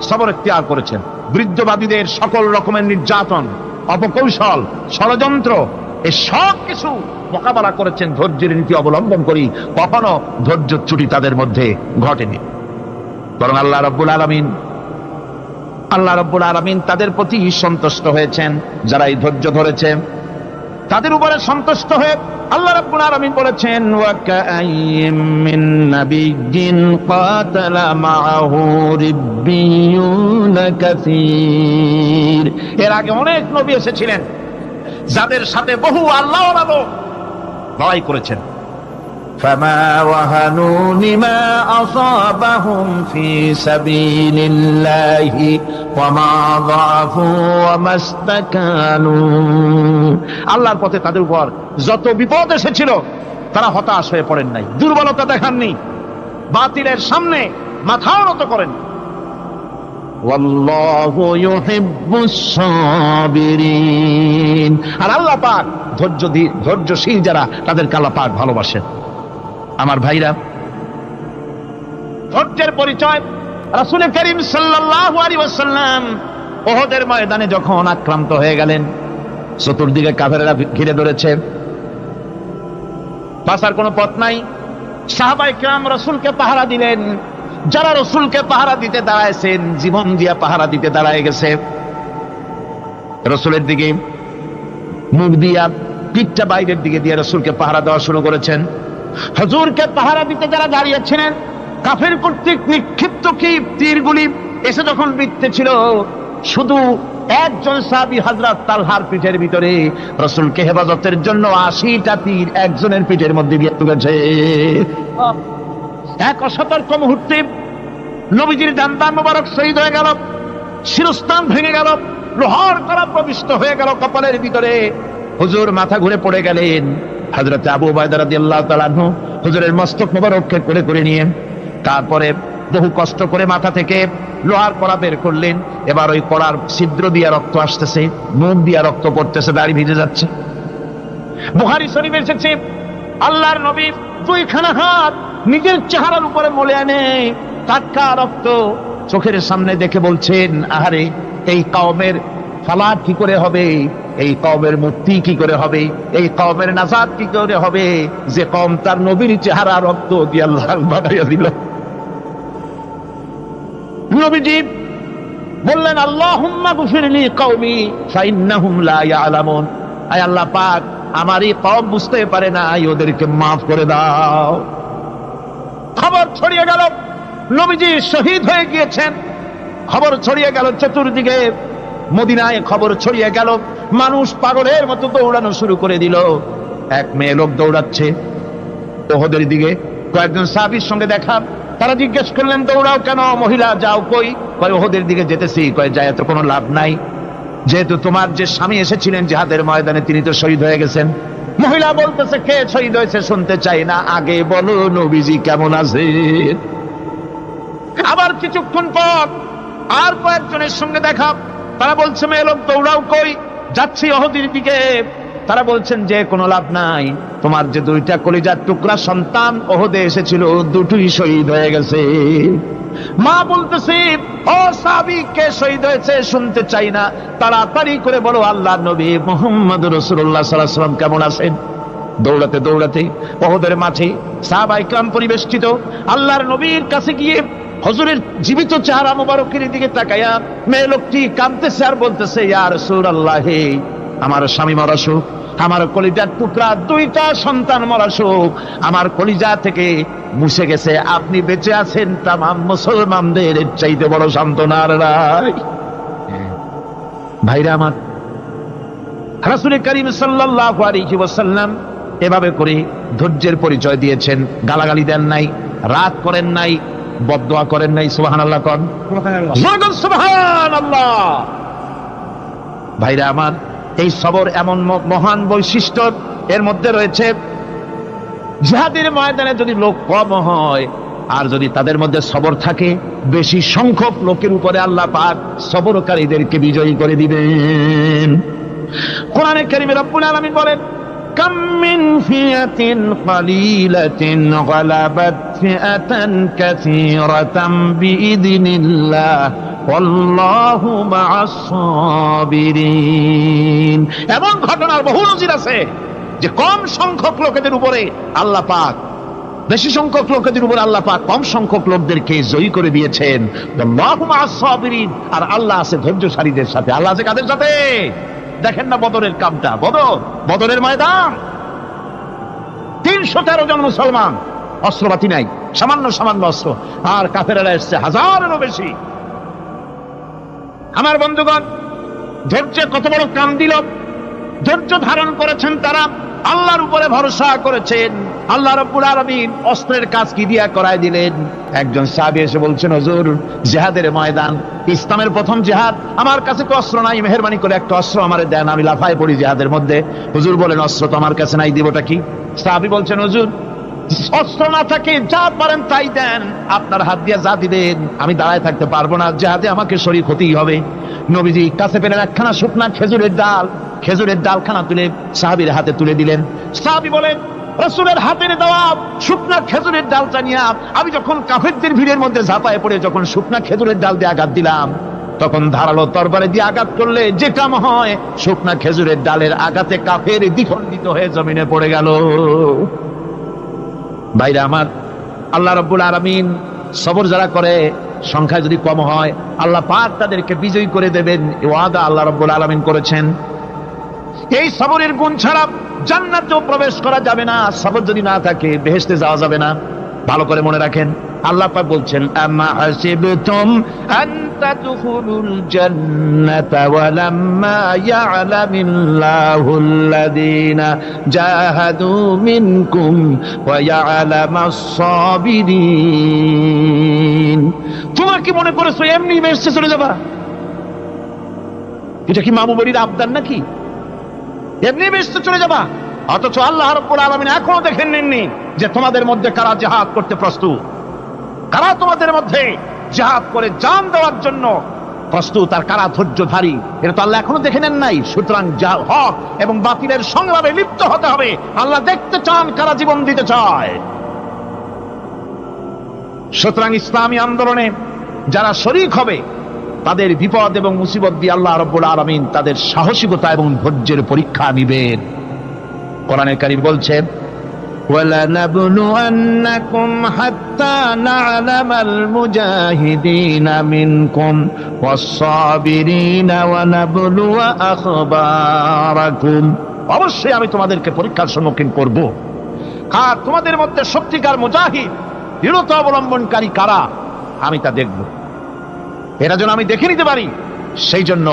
সবর ইখতিয়ার করেছেন বৃদ্ধবাদীদের সকল রকমের নির্যাতন অপকৌশল ষড়যন্ত্র এই সব কিছু মোকাবেলা করেছেন ধৈর্যের নীতি অবলম্বন করি কখনো ধৈর্যচ্যুতি তাদের মধ্যে ঘটেনি বরং আল্লাহ রাব্বুল আলামিন তাদের প্রতি সন্তুষ্ট হয়েছেন যারা এই ধৈর্য ধরেছে তাদের উপরে সন্তুষ্ট হয়ে আল্লাহ রাব্বুল আলামিন বলেছেন ওয়া কাআইয়িম মিন নাবিয়্যিন কাতালা মাআহু রিব্বিয়ুন কাসীর এর আগে অনেক নবী এসেছিলেন যাদের সাথে বহু আল্লাহওয়ালা লোক লড়াই করেছেন ফামা ওয়াহানু লিমা আসাবাহুম ফি সাবিলিল্লাহি ওয়া মা যাআফু ওয়া মাস্তাকানু আল্লাহর পথে তাদের উপর যত বিপদ এসেছিল তারা হতাশ হয়ে পড়েন নাই দুর্বলতা দেখাননি বাতিলের সামনে মাথা নত করেন ওয়াল্লাহু ইউহিব্বুস সাবিরিন আর আল্লাহ পাক ধৈর্যশীল যারা তাদেরকে আল্লাহ পাক ভালোবাসেন আমার ভাইরা ধৈর্যের পরিচয় রাসূল করিম সাল্লাল্লাহু আলাইহি ওয়াসাল্লাম উহুদের ময়দানে যখন আক্রান্ত হয়ে গেলেন চতুর্দিকে কাফেররা ঘিরে ধরেছে বাঁচার কোনো পথ নাই সাহাবায়ে কিরাম রাসূলকে পাহারা দিলেন যারা রাসূলকে পাহারা দিতে দাঁড়ায়ছেন জীবন দিয়া পাহারা দিতে দাঁড়ায় গেছে রাসূলের দিকে মুখ দিয়া পিঠটা বাইরের দিকে দিয়ে রাসূলকে পাহারা দেওয়া শুরু করেছেন হুজুরকে পাহারা দিতে যারা দাঁড়িয়েছিলেন কাফের কর্তৃক নিক্ষিপ্ত কি তীরগুলি এসে যখন বিঁধতেছিল শুধু একজন সাহাবী হযরত তালহার পিঠের ভিতরে রাসূলকে হেফাজতের জন্য 80টা তীর একজনের পিঠের মধ্যে গিয়ে ঢুকেছে এক অসতর্ক মুহূর্তে নবীজির জানদান মোবারক শহীদ হয়ে গেল শিরস্থান ভেঙে গেল লোহার কড়া প্রবিষ্ট হয়ে গেল কপালের ভিতরে হুজুর মাথা ঘুরে পড়ে গেলেন হযরত আবু উবাইদা রাদিয়াল্লাহু তাআলা আনহু হুজুরের মস্তক মোবারককে করে নিয়ে তারপরে বহু কষ্ট করে মাথা থেকে লোহার কড়া বের করলেন এবার ওই কড়ার ছিদ্র দিয়ে রক্ত আসতেছে মুখ দিয়ে রক্ত পড়তেছে দাড়ি ভিজে যাচ্ছে বুখারী শরীফে এসেছে আল্লাহর নবী দুইখানা হাত নিজের চেহারার উপরে মলে আনে, টাটকা রক্ত চোখের সামনে দেখে বলছেন, আহারে এই কওমের ফালাত কি করে হবে, এই কওমের মুক্তি কি করে হবে, এই কওমের নাজাত কি করে হবে, যে কওম তার নবীর চেহারা রক্ত দিয়ে আল্লাহ বানাইয়া দিল। নবীজি বললেন, আল্লাহুম্মা গফিরলি কওমি ফাইন্নাহুম লা ইয়ালামুন, আয় আল্লাহ পাক আমার এই কওম বুঝতে পারে না, ওদেরকে মাফ করে দাও। খবর ছড়িয়ে গেল নবীজি শহীদ হয়ে গিয়েছেন। খবর ছড়িয়ে গেল চতুর্দিকে, মদিনায় খবর ছড়িয়ে গেল, মানুষ পাগলের মতো দৌড়ানো শুরু করে দিল। এক মেয়ে লোক দৌড়াচ্ছে ওহদের দিকে, কয়েকজন সাহাবীর সঙ্গে দেখা, তারা জিজ্ঞেস করলেন, দৌড়াও কেন মহিলা, যাও কই? কয় ওহদের দিকে যেতেছি। কয় যায় তো কোনো লাভ নাই, যেহেতু তোমার যে স্বামী এসেছিলেন জিহাদের ময়দানে তিনি তো শহীদ হয়ে গেছেন। মহিলা বলতেছে, কে শহীদ হয়েছে শুনতে চাই না, আগে বলো নবীজি কেমন আছে। আবার কিছুক্ষণ পর আর কয়েকজনের সঙ্গে দেখা, তারা বলছে, মেয়ে লোক দৌড়াও কই? যাচ্ছি ওহদের দিকে। তারা বলছেন যে কোনো লাভ নাই, তোমার যে দুইটা কলিজার টুকরা সন্তান ওহদে এসেছিল দুটোই শহীদ হয়ে গেছে। মা বলতেছে, ও সাহাবী কে শহীদ হয়েছে শুনতে চাই না, তাড়াতাড়ি করে বলো আল্লাহর নবী মুহাম্মদুর রাসূলুল্লাহ সাল্লাল্লাহু আলাইহি ওয়াসাল্লাম কেমন আছেন। দৌড়াতে দৌড়াতে ওহদের মাঠে সাহাবায়ে কেরাম পরিবেষ্টিত, আল্লাহর নবীর কাছে গিয়ে হুজুরের জীবিত চেহারা মোবারকের দিকে তাকায়া মেয়ে লোকটি কাঁদতেছে আর বলতেছে, ইয়া রাসূলুল্লাহ, আমার স্বামী মরা শোক, আমার কলিজার টুকরা দুইটা সন্তান মরা শোক আমার কলিজা থেকে মুছে গেছে, আপনি বেঁচে আছেন তামাম মুসলমানদের চাইতে বড় সান্ত্বনা আর নাই। ভাইরা আমার, রাসূল করিম সাল্লাল্লাহু আলাইহি ওয়াসাল্লাম এভাবে করে ধৈর্যের পরিচয় দিয়েছেন। গালাগালি দেন নাই, রাগ করেন নাই, বদদোয়া করেন নাই। সুবহানাল্লাহ কোন সুবহানাল্লাহ। ভাইরা আমার, এই সবর এমন মহান বৈশিষ্ট্য, এর মধ্যে রয়েছে জিহাদের ময়দানে যদি লোক কম হয় আর যদি তাদের মধ্যে সবর থাকে, বেশি সংখ্যক লোকের উপরে আল্লাহ পাক সবরকারীদেরকে বিজয়ী করে দিবেন। কোরআনে কারীমে রব্বুল আলামিন বলেন, কাম মিন ফিয়াতিন কালিলাতিন গালাবাত ফিআতান কাসীরাতাম বিইذনিল্লাহ আল্লাহু মা'আস সাবিরিন। এমন ঘটনার বহু নজির আছে যে কম সংখ্যক লোকেদের উপরে আল্লাহ পাক, বেশি সংখ্যক লোকেদের উপর আল্লাহ পাক কম সংখ্যক লোকদেরকে জয়ী করে দিয়েছেন। আল্লাহু মা'আস সাবিরিন, আর আল্লাহ আছে ধৈর্যশালীদের সাথে। আল্লাহ আছে কাদের সাথে? দেখেন না বদরের কামটা, বদরের ময়দান, 313 জন মুসলমান, অস্ত্রপাতি নাই, সামান্য সামান্য অস্ত্র, আর কাফেরেরা এসছে হাজারেরও বেশি। আমার বন্ধুগণ, ধৈর্য কত বড় কাম দিল, ধৈর্য ধারণ করেছেন তারা, আল্লাহর উপরে ভরসা করেছেন। আল্লাহ রাব্বুল আলামিন অস্ত্রের কাজ কি দিয়া করায় দিলেন। একজন সাহাবী এসে বলছেন, হুজুর জিহাদের ময়দান, ইসলামের প্রথম জিহাদ, আমার কাছে তো অস্ত্র নাই, মেহেরবানি করে একটা অস্ত্র আমারে দেন, আমি লাফায় পড়ি জিহাদের মধ্যে। হুজুর বলেন, অস্ত্র তো আমার কাছে নাই, দিবটা কি? সাহাবী বলছেন, হুজুর অস্ত্র না থাকে যা পারেন তাই দেন, আপনার হাত দিয়ে যা দিবেন আমি দাঁড়ায় থাকতে পারবো না, জিহাদে আমাকে শরীক হতেই হবে। নবীজি কাছে পেলেন একখানা শুকনা খেজুরের ডালখানা তুলে সাহাবীর হাতে তুলে দিলেন। সাহাবী বলেন, রাসূলের হাতের দেওয়া শুকনা খেজুরের ডালটা নিয়ে আমি যখন কাফেরদের ভিড়ের মধ্যে ঝাঁপায় পড়ে যখন শুকনা খেজুরের ডাল দিয়ে আঘাত দিলাম, তখন ধারালো তরবারি দিয়ে আঘাত করলে যে কাম হয়, শুকনা খেজুরের ডালের আঘাতে কাফের দ্বিখণ্ডিত হয়ে জমিনে পড়ে গেল। ভাইরা আমার, আল্লাহ রাব্বুল আলামিন সবর যারা করে, সংখ্যায় যদি কম হয়, আল্লাহ পাক তাদেরকে বিজয়ী করে দেবেন, এই ওয়াদা আল্লাহ রাব্বুল আলামিন করেছেন। এই সবরের গুণ ছাড়া জান্নাতেও প্রবেশ করা যাবে না, সবর যদি না থাকে বেহেশতে যাওয়া যাবে না। ভালো করে মনে রাখেন, আল্লাহ পাক বলছেন, আম্মা হাসিবতুম আন তাদখুলুল জান্নাতা ওয়া লাম্মা ইয়া'লামিল্লাহুল্লাযীনা জাহাদু মিনকুম ওয়া ইয়া'লামাস সাবিরিন। তোমরা কি মনে করেছো এমনি বেহেশতে চলে যাবা? এটা কি মামু বাড়ির আবদার নাকি? এমনি বেহেশতে চলে যাবা? অথচ আল্লাহ রাব্বুল আলামিন এখনো দেখেন নেননি যে তোমাদের মধ্যে কারা জিহাদ করতে প্রস্তুত, কারা তোমাদের মধ্যে জিহাদ করে জান দেওয়ার জন্য প্রস্তুত আর কারা ধৈর্যধারী, এটা তো আল্লাহ এখনো দেখে নেন নাই। সুতরাং যা হক এবং বাতিলের সংগ্রামে লিপ্ত হতে হবে। আল্লাহ দেখতে চান কারা জীবন দিতে চায়। সুতরাং ইসলামী আন্দোলনে যারা শরীক হবে তাদের বিপদ এবং মুসিবত দিয়ে আল্লাহ রাব্বুল আলামিন তাদের সাহসিকতা এবং ধৈর্যের পরীক্ষা নিবেন। কোরআনে কারীম বলছে, وَلَنَبْلُوَنَّكُمْ حَتَّى نَعْلَمَ الْمُجَاهِدِينَ مِنكُمْ وَالصَّابِرِينَ وَنَبْلُوَ أَخْبَارَكُمْ। অবশ্যই আমি তোমাদেরকে পরীক্ষার সম্মুখীন করব, আর তোমাদের মধ্যে সত্যিকার মুজাহিদ দৃঢ়তা অবলম্বনকারী কারা আমি তা দেখব। এরা যেন আমি দেখে নিতে পারি, সেই জন্য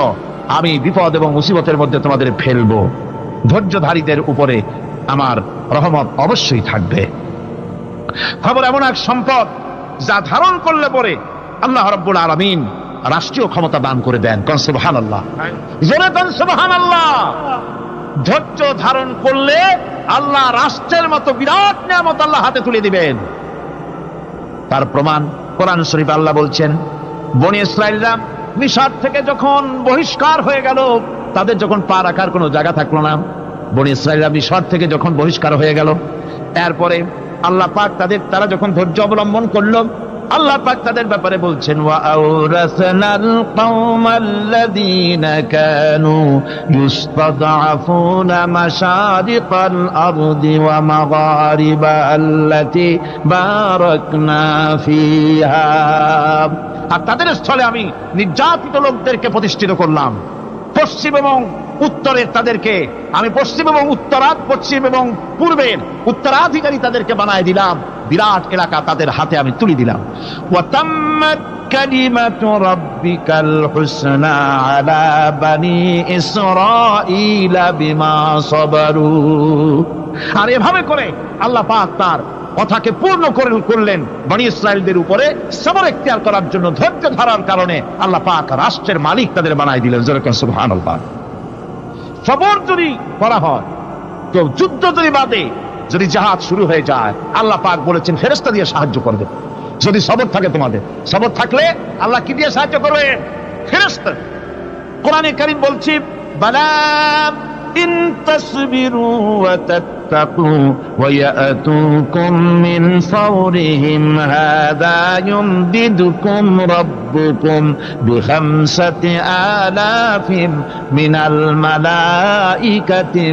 আমি বিপদ এবং মুসিবতের মধ্যে তোমাদের ফেলবো। ধৈর্যধারীদের উপরে আমার রহমত অবশ্যই থাকবে। খবর এমন এক সম্পদ যা ধারণ করলে পরে আল্লাহ রাব্বুল আলামিন রাষ্ট্রীয় ক্ষমতা দান করে দেন। কোন সুবহানাল্লাহ, জোরে কোন সুবহানাল্লাহ। ধৈর্য ধারণ করলে আল্লাহ রাষ্ট্রের মতো বিরাট নিয়ামত আল্লাহ হাতে তুলে দিবেন। তার প্রমাণ কোরআন শরীফে আল্লাহ বলছেন, বনি ইসরাঈলরা মিশর থেকে যখন বহিষ্কার হয়ে গেল, তাদের যখন পা রাখার কোনো জায়গা থাকলো না, বনি ইসরাঈলরা মিশর থেকে যখন বহিষ্কার হয়ে গেল, এরপরে আল্লাহ পাক তারা যখন ধৈর্য অবলম্বন করলো, আল্লাহ পাক তাদের ব্যাপারে বলছেন, ওয়া আওরাসনাল কওমাল্লাযীনা কানু ইউস্তাদআফুনা মাশারিকাল আরদি ওয়া মাগারিবা আল্লাতী বারাকনা ফিহা। আর তাদের স্থলে আমি নির্যাতিত লোকদেরকে প্রতিষ্ঠিত করলাম। পশ্চিম এবং উত্তরের তাদেরকে আমি পশ্চিম এবং পূর্বের উত্তরাধিকারী তাদেরকে বানায় দিলাম। বিরাট এলাকা তাদের হাতে আমি তুলে দিলাম। ওয়া তাম্মাত কালিমাতু রাব্বিকাল হুসনা আলা বানি ইসরাঈলা বিমা সাবারু। আর এভাবে করে আল্লাহ পাক তার কথাকে পূর্ণ করলেন বনি ইসরাঈলদের উপরে সবর ইখতিয়ার করার জন্য। ধৈর্য ধারার কারণে আল্লাহ পাক রাষ্ট্রের মালিক তাদের বানায় দিলেন। জোরে কোন সুবহানাল্লাহ। সবর যদি করা হয়, তো যুদ্ধ যদি বাদে, যদি জাহাজ শুরু হয়ে যায়, আল্লাহ পাক বলেছেন ফেরেশতা দিয়ে সাহায্য করবে। যদি সবর থাকে, তোমাদের সবর থাকলে আল্লাহ কি দিয়ে সাহায্য করবে? ফেরেশতা। কোরআনে কারীম বলছে, বালা ইন তাসবিরু ওয়া তাত্তাকু ওয়া ইয়াতুকুম মিন ফাওরিহিম হাদা ইউমদিদুকুম রাব্বুকুম বিখামসাতি আলাফিন মিনাল মালাইকাতি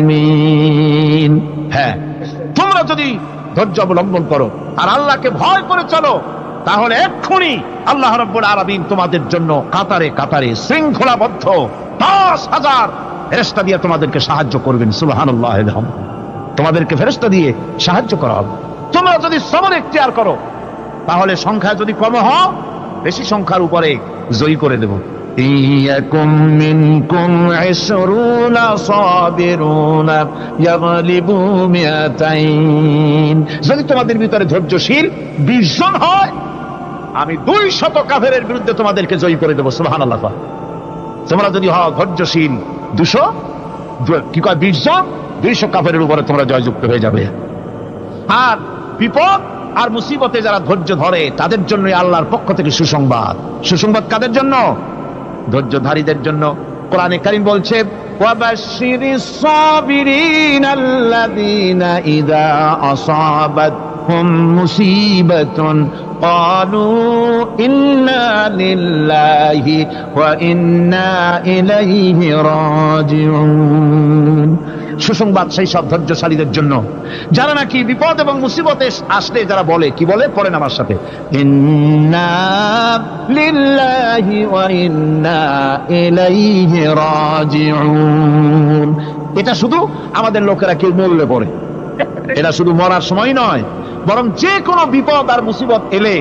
মুসাউমিমিন। হ্যাঁ, তোমরা যদি ধৈর্য অবলম্বন করো আর আল্লাহকে ভয় করে চলো, তাহলে এক্ষুনি আল্লাহ রাব্বুল আলামিন তোমাদের জন্য কাতারে কাতারে শৃঙ্খলাবদ্ধ 10,000 ফেরেশতা দিয়ে তোমাদেরকে সাহায্য করবেন। সুবহানাল্লাহ। তোমাদেরকে ফেরেশতা দিয়ে সাহায্য করা হবে। তোমরা যদি সবর ইখতিয়ার করো, তাহলে সংখ্যা যদি কম হও, বেশি সংখ্যার উপরে জয়ী করে দেব। ইয়াকুম মিনকুম 20 সাবিরুন ইয়াগলিবু মিয়াতাইন। যদি তোমাদের ভিতরে ধৈর্যশীল 20 জন হয়, আমি 200 কাফেরের বিরুদ্ধে তোমাদেরকে জয়ী করে দেব। সুবহানাল্লাহ। তোমরা যদি হও ধৈর্যশীল 20 জন, 200 কাফেরের উপরে তোমরা জয়যুক্ত হয়ে যাবে। আর বিপদ আর মুসিবতে যারা ধৈর্য ধরে, তাদের জন্য আল্লাহর পক্ষ থেকে সুসংবাদ। সুসংবাদ কাদের জন্য? ধৈর্যধারীদের জন্য। কোরআনে কারীম বলছে, ওয়াবাশশিরিস সাবিরিনাল্লাযীনা ইযা আসাবাতহুম মুসিবাতুন ক্বালু ইন্না লিল্লাহি ওয়া ইন্না ইলাইহি রাজিউন। সুসংবাদ সেই সব ধৈর্যশালীদের জন্য যারা নাকি বিপদ এবং মুসিবতে আসলে যারা বলে, কি বলে? পড়েন আমার সাথে, ইন্না লিল্লাহি ওয়া ইন্না ইলাইহি রাজিউন। এটা শুধু আমাদের লোকেরা কেউ মরলে পড়ে, এটা শুধু মরার সময় নয়, বরং যে কোনো বিপদ আর মুসিবত এলে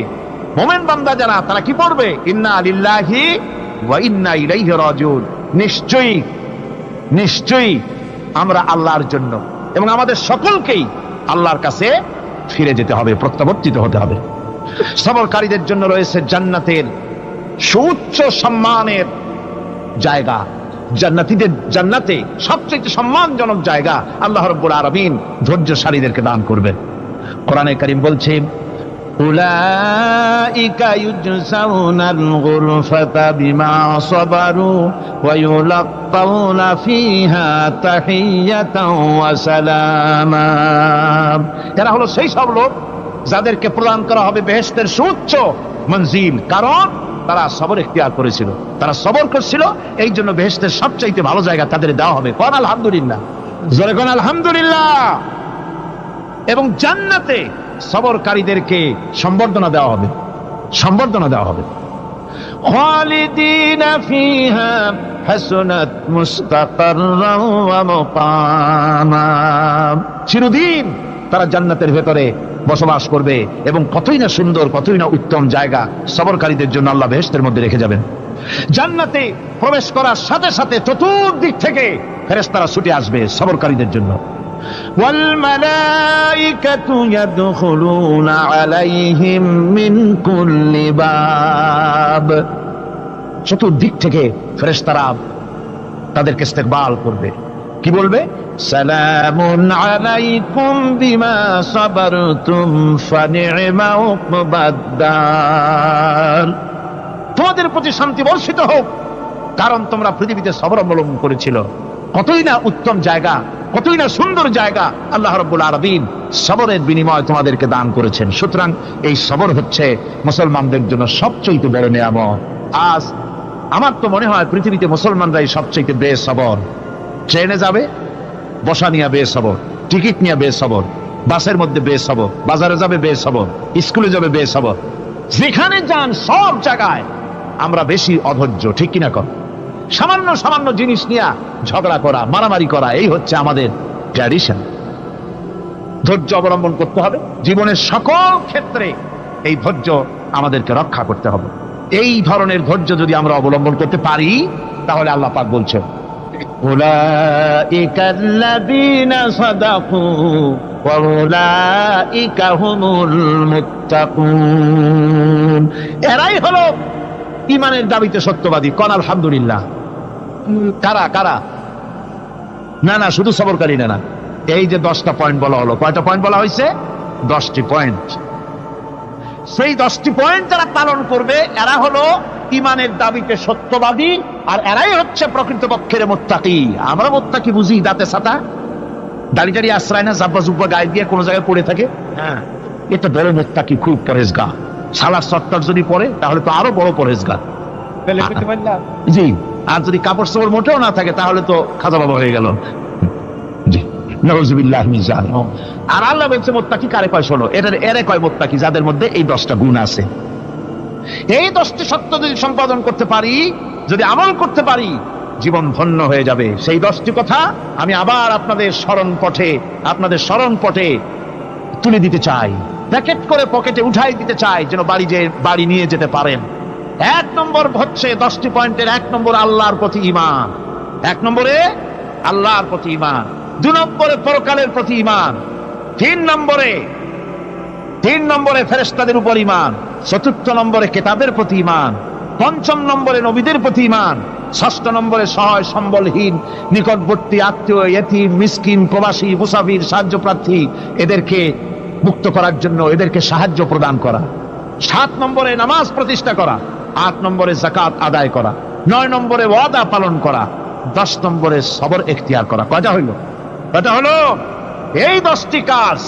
মোমেন বান্দা যারা, তারা কি পড়বে? ইন্না লিল্লাহি ওয়া ইন্না ইলাইহি রাজিউন। নিশ্চয়ই আমরা আল্লাহর জন্য এবং আমাদের সকলকেই আল্লাহর কাছে ফিরে যেতে হবে, প্রত্যাবর্তিত হতে হবে। সবরকারীদের জন্য রয়েছে জান্নাতের সুউচ্চ সম্মানের জায়গা। জান্নাতে সবচেয়ে সম্মানজনক জায়গা আল্লাহ রাব্বুল আলামিন ধৈর্যশালীদেরকে দান করবেন। কোরআনে কারীম বলছে, উলাইকা ইউজসাউনাল গুরফাতা বিমা সাবারু ওয়া ইউলাক্কাউনা ফিহা তাহিয়াতাও ওয়া সালামা। এরা হলো সেই সব লোক যাদেরকে প্রদান করা হবে বেহেশতের সুউচ্চ মঞ্জিল, কারণ তারা সবর ইখতিয়ার করেছিল, তারা সবর করছিল, এই জন্য বেহেশতের সবচাইতে ভালো জায়গা তাদের দেওয়া হবে। কোন আলহামদুলিল্লাহ, জোরে কোন আলহামদুলিল্লাহ। এবং জান্নাতে সবরকারীদেরকে সম্বর্ধনা দেওয়া হবে, সম্বর্ধনা দেওয়া হবে। খালিদিনা ফিহা হাসুনাত মুস্তাকাররান ওয়া মুকামা। চিরদিন তারা জান্নাতের ভেতরে বসবাস করবে এবং কতই না সুন্দর, কতই না উত্তম জায়গা সবরকারীদের জন্য আল্লাহ বেহেশতের মধ্যে রেখে যাবেন। জান্নাতে প্রবেশ করার সাথে সাথে চতুর্দিক থেকে ফেরেশতারা ছুটে আসবে সবরকারীদের জন্য। ওয়াল মালাইকাতু ইয়াদখুলুনা আলাইহিম মিন কুল্লি বাব। চতুর্দিক থেকে ফেরেশতারা তাদেরকে ইস্তেকবাল করবে, কি বলবে? সালামুন আলাইকুম বিমা সাবারতুম ফানি'মা উকবাদ-দার। তোমাদের প্রতি শান্তি বর্ষিত হোক, কারণ তোমরা পৃথিবীতে সবর অবলম্বন করেছিল। কতই না উত্তম জায়গা, কতই না সুন্দর জায়গা আল্লাহ রাব্বুল আলামিন সবরের বিনিময় তোমাদেরকে দান করেছেন। সুতরাং এই সবর হচ্ছে মুসলমানদের জন্য সবচেয়ে বড় নিয়ামত। আজ আমার তো মনে হয় পৃথিবীতে মুসলমানরাই সবচেয়ে বেসবর। ট্রেনে যাবে, বসা নিয়ে বেসবর, টিকিট নিয়ে বেসবর, বাসের মধ্যে বেসবর, বাজারে যাবে বেসবর, স্কুলে যাবে বেসবর, যেখানে যান সব জায়গায় আমরা বেশি অধৈর্য, ঠিক কিনা? কর সামান্য সামান্য জিনিস নিয়ে ঝগড়া করা, মারামারি করা, এই হচ্ছে আমাদের ট্র্যাডিশন। ধৈর্য অবলম্বন করতে হবে জীবনের সকল ক্ষেত্রে, এই ধৈর্য আমাদেরকে রক্ষা করতে হবে। এই ধরনের ধৈর্য যদি আমরা অবলম্বন করতে পারি, তাহলে আল্লাহ পাক বলছেন উলাইকাল্লাযীনা সাদাকু ওয়া উলাইকা হুমুল মুত্তাকুন। এরাই হলো ঈমানের দাবিতে সত্যবাদী। কোন আলহামদুলিল্লাহ। কারা কারা? না না, শুধু সবরকারী না। এই যে 10টা পয়েন্ট বলা হলো, কয়টা পয়েন্ট বলা হয়েছে? 10টি পয়েন্ট। সেই 10টি পয়েন্ট যারা পালন করবে এরা হলো ঈমানের দাবিতে সত্যবাদী, আর এরাই হচ্ছে প্রকৃতপক্ষের মুত্তাকি। আমরা মুত্তাকি বুঝি দাঁতে ছাতা, দাড়ি টাড়ি আশ্রয় না, জাব্বা জুব্বা গায়ে দিয়ে কোনো জায়গায় পড়ে থাকে, হ্যাঁ, এটা বড় মুত্তাকি, খুব পরেজগার। সালাত সত্তর যদি পড়ে তাহলে তো আরো বড় পরেজগার। জি, আর যদি কাপড় চোপড় মোটেও না থাকে তাহলে তো খাজা বাবা হয়ে গেল। জি, নাউযুবিল্লাহ মিন যালিক। আর আল্লাহ বলছে মুত্তাকি কারে কয়? শোনো, এরে কয় মুত্তাকি যাদের মধ্যে এই 10টা গুণ আছে। এই 10টি সত্য যদি সম্পাদন করতে পারি, যদি আমল করতে পারি, জীবন ধন্য হয়ে যাবে। সেই 10টি কথা আমি আবার আপনাদের স্মরণ পটে তুলে দিতে চাই, প্যাকেট করে পকেটে উঠাই দিতে চাই, যেন বাড়ি নিয়ে যেতে পারেন। 1 নম্বর হচ্ছে 10টি পয়েন্টের 1 নম্বর আল্লাহর প্রতি ঈমান। 1 নম্বরে আল্লাহর প্রতি ঈমান, 2 নম্বরে পরকালের প্রতি ঈমান, 3 নম্বরে ফেরেশতাদের উপর ঈমান, 4র্থ নম্বরে কিতাবের প্রতি ঈমান, 5ম নম্বরে নবীদের প্রতি ঈমান, 6ষ্ঠ নম্বরে সহায় সম্বলহীন, নিকটবর্তী আত্মীয়, ইয়েতিম, মিসকিন, প্রবাসী, মুসাফির, সাহায্য প্রার্থী, এদেরকে মুক্ত করার জন্য এদেরকে সাহায্য প্রদান করা। 7 নম্বরে নামাজ প্রতিষ্ঠা করা, 8 নম্বরে যাকাত আদায় করা, 9 নম্বরে ওয়াদা পালন করা, 10 নম্বরে সবর এখতিয়ার করা। কয়টা হইল? এই 10টি কাজ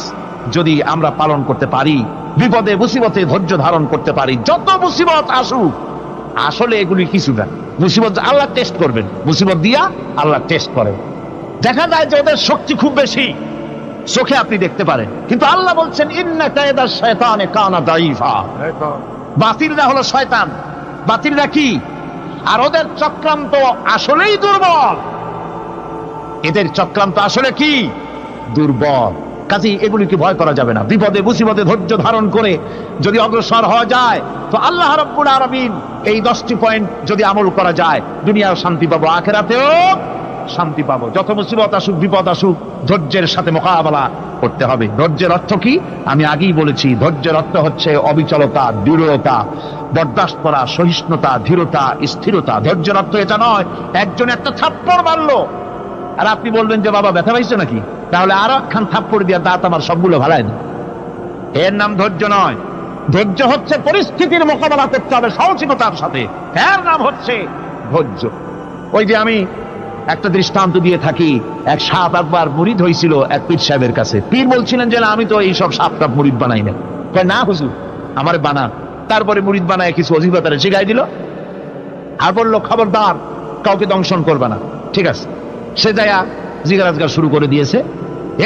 যদি আমরা পালন করতে পারি, বিপদে মুসিবতে ধৈর্য ধারণ করতে পারি, যত মুসিবত আসুক, আসলে এগুলি কিছু না। মুসিবত আল্লাহ টেস্ট করবেন, মুসিবত দিয়া আল্লাহ টেস্ট করেন। দেখা যায় যে ওদের শক্তি খুব বেশি, চোখে আপনি দেখতে পারেন, কিন্তু আল্লাহ বলছেন ইন্না কায়দাশ শায়তানে কানা দাঈফা। বাতিলরা হলো শয়তান। বাতিলরা কি? আর ওদের চক্রান্ত আসলেই দুর্বল। এদের চক্রান্ত আসলে কি? দুর্বল। কাজেই এগুলিকে ভয় করা যাবে না। বিপদে মুসিবতে ধৈর্য ধারণ করে যদি অগ্রসর হওয়া যায়, তো আল্লাহ রাব্বুল আলামিন এই 10টি পয়েন্ট যদি আমল করা যায়, দুনিয়াও শান্তি পাবো, আখিরাতেও শান্তি পাবো। যত মুসিবত আসুক, বিপদ আসুক, ধৈর্যের সাথে মোকাবেলা করতে হবে। ধৈর্যের অর্থ কি? আমি আগেই বলেছি, ধৈর্যের অর্থ হচ্ছে অবিচলতা, দৃঢ়তা, বরদাস্ত করা, সহিষ্ণুতা, ধীরতা, স্থিরতা। ধৈর্যের অর্থ এটা নয় একজন একটা থাপ্পড় মারলো আর আপনি বলবেন যে বাবা ব্যথা পাইছো নাকি, তাহলে আরো একখান থাপ্পড় দিয়ে দাঁত আমার সবগুলো ভালায় না। এর নাম ধৈর্য নয়। ধৈর্য হচ্ছে পরিস্থিতির মোকাবেলা করতে হবে সাহসিকতার সাথে, এর নাম হচ্ছে ধৈর্য। ওই যে আমি একটা দৃষ্টান্ত দিয়ে থাকি, এক সাপ একবার মুরিদ হয়েছিল এক পীর সাহেবের কাছে। পীর বলছিলেন যে না, আমি তো এইসব সাপ টাপ মুরিদ বানাই না। কয় না হুজুর, আমার বানা। তারপরে মুরিদ বানায় কিছু অজিফাতারে শিখাই দিল, আর বললো খবরদার কাউকে দংশন করবে না। ঠিক আছে, সে যায়া জিজ্ঞাসা শুরু করে দিয়েছে।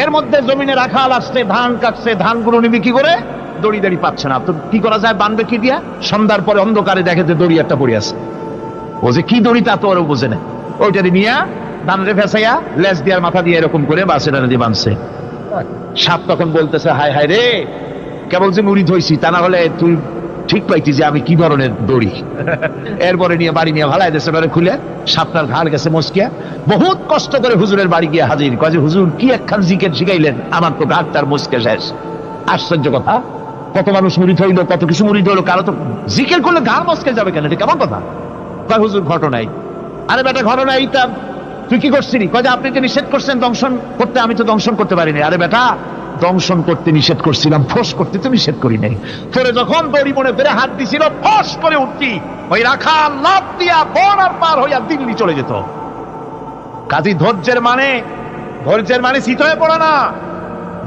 এর মধ্যে জমিনে রাখাল আসছে, ধান কাটছে, ধানগুলো নিবি কি করে, দড়ি দাড়ি পাচ্ছে না। তো কি করা যায়, বানবে কি দিয়া? সন্ধ্যার পরে অন্ধকারে দেখে যে দড়ি একটা পড়ে আছে। ও যে কি দড়ি তা তো ওরা বোঝে না, ওইটারে নিয়ে ধানরে ফেসাইয়া লেজ দিয়ার মাথা দিয়ে এরকম করে বাসের দিয়ে বানছে। সাপ তখন বলতেছে, হায় হায় রে, কেবল যে মুরিদ হইছি, তা না হলে তুই ঠিক পাইতি যে আমি কি ধরনের দড়ি। এরপরে নিয়ে বাড়ি নিয়ে ভালাই দেশে খুলে সাপটার ঘাড় গেছে মস্কিয়া। বহুত কষ্ট করে হুজুরের বাড়ি গিয়ে হাজির, কয় হুজুর কি একখান জিকের শিখাইলেন, আমার তো ঘাড়টার মস্কে শেষ। আশ্চর্য কথা, কত মানুষ মুরিদ হইলো, কত কিছু মুরিদ হইলো, কারো তো জিকের করলে ঘাড় মস্কে যাবে কেন, এটা কেমন কথা? কয় হুজুর ঘটনাই। আরে বেটা ঘটনা এইটা, তুই কি করছিলি? কয় যে আপনি যে নিষেধ করছেন দংশন করতে, আমি তো দংশন করতে পারিনি। আরে বেটা, দংশন করতে নিষেধ করছিলাম, ফোঁস করতে তো নিষেধ করি নাই। তোরে যখন দড়ি মনে ফেরে হাত দিছিল, ফোঁস করে উঠতি, ওই রাখা লাভ দিয়া বন আর পার হইয়া দিল্লি চলে যেত। কাজী ধৈর্যের মানে শীত হয়ে পড়ে না।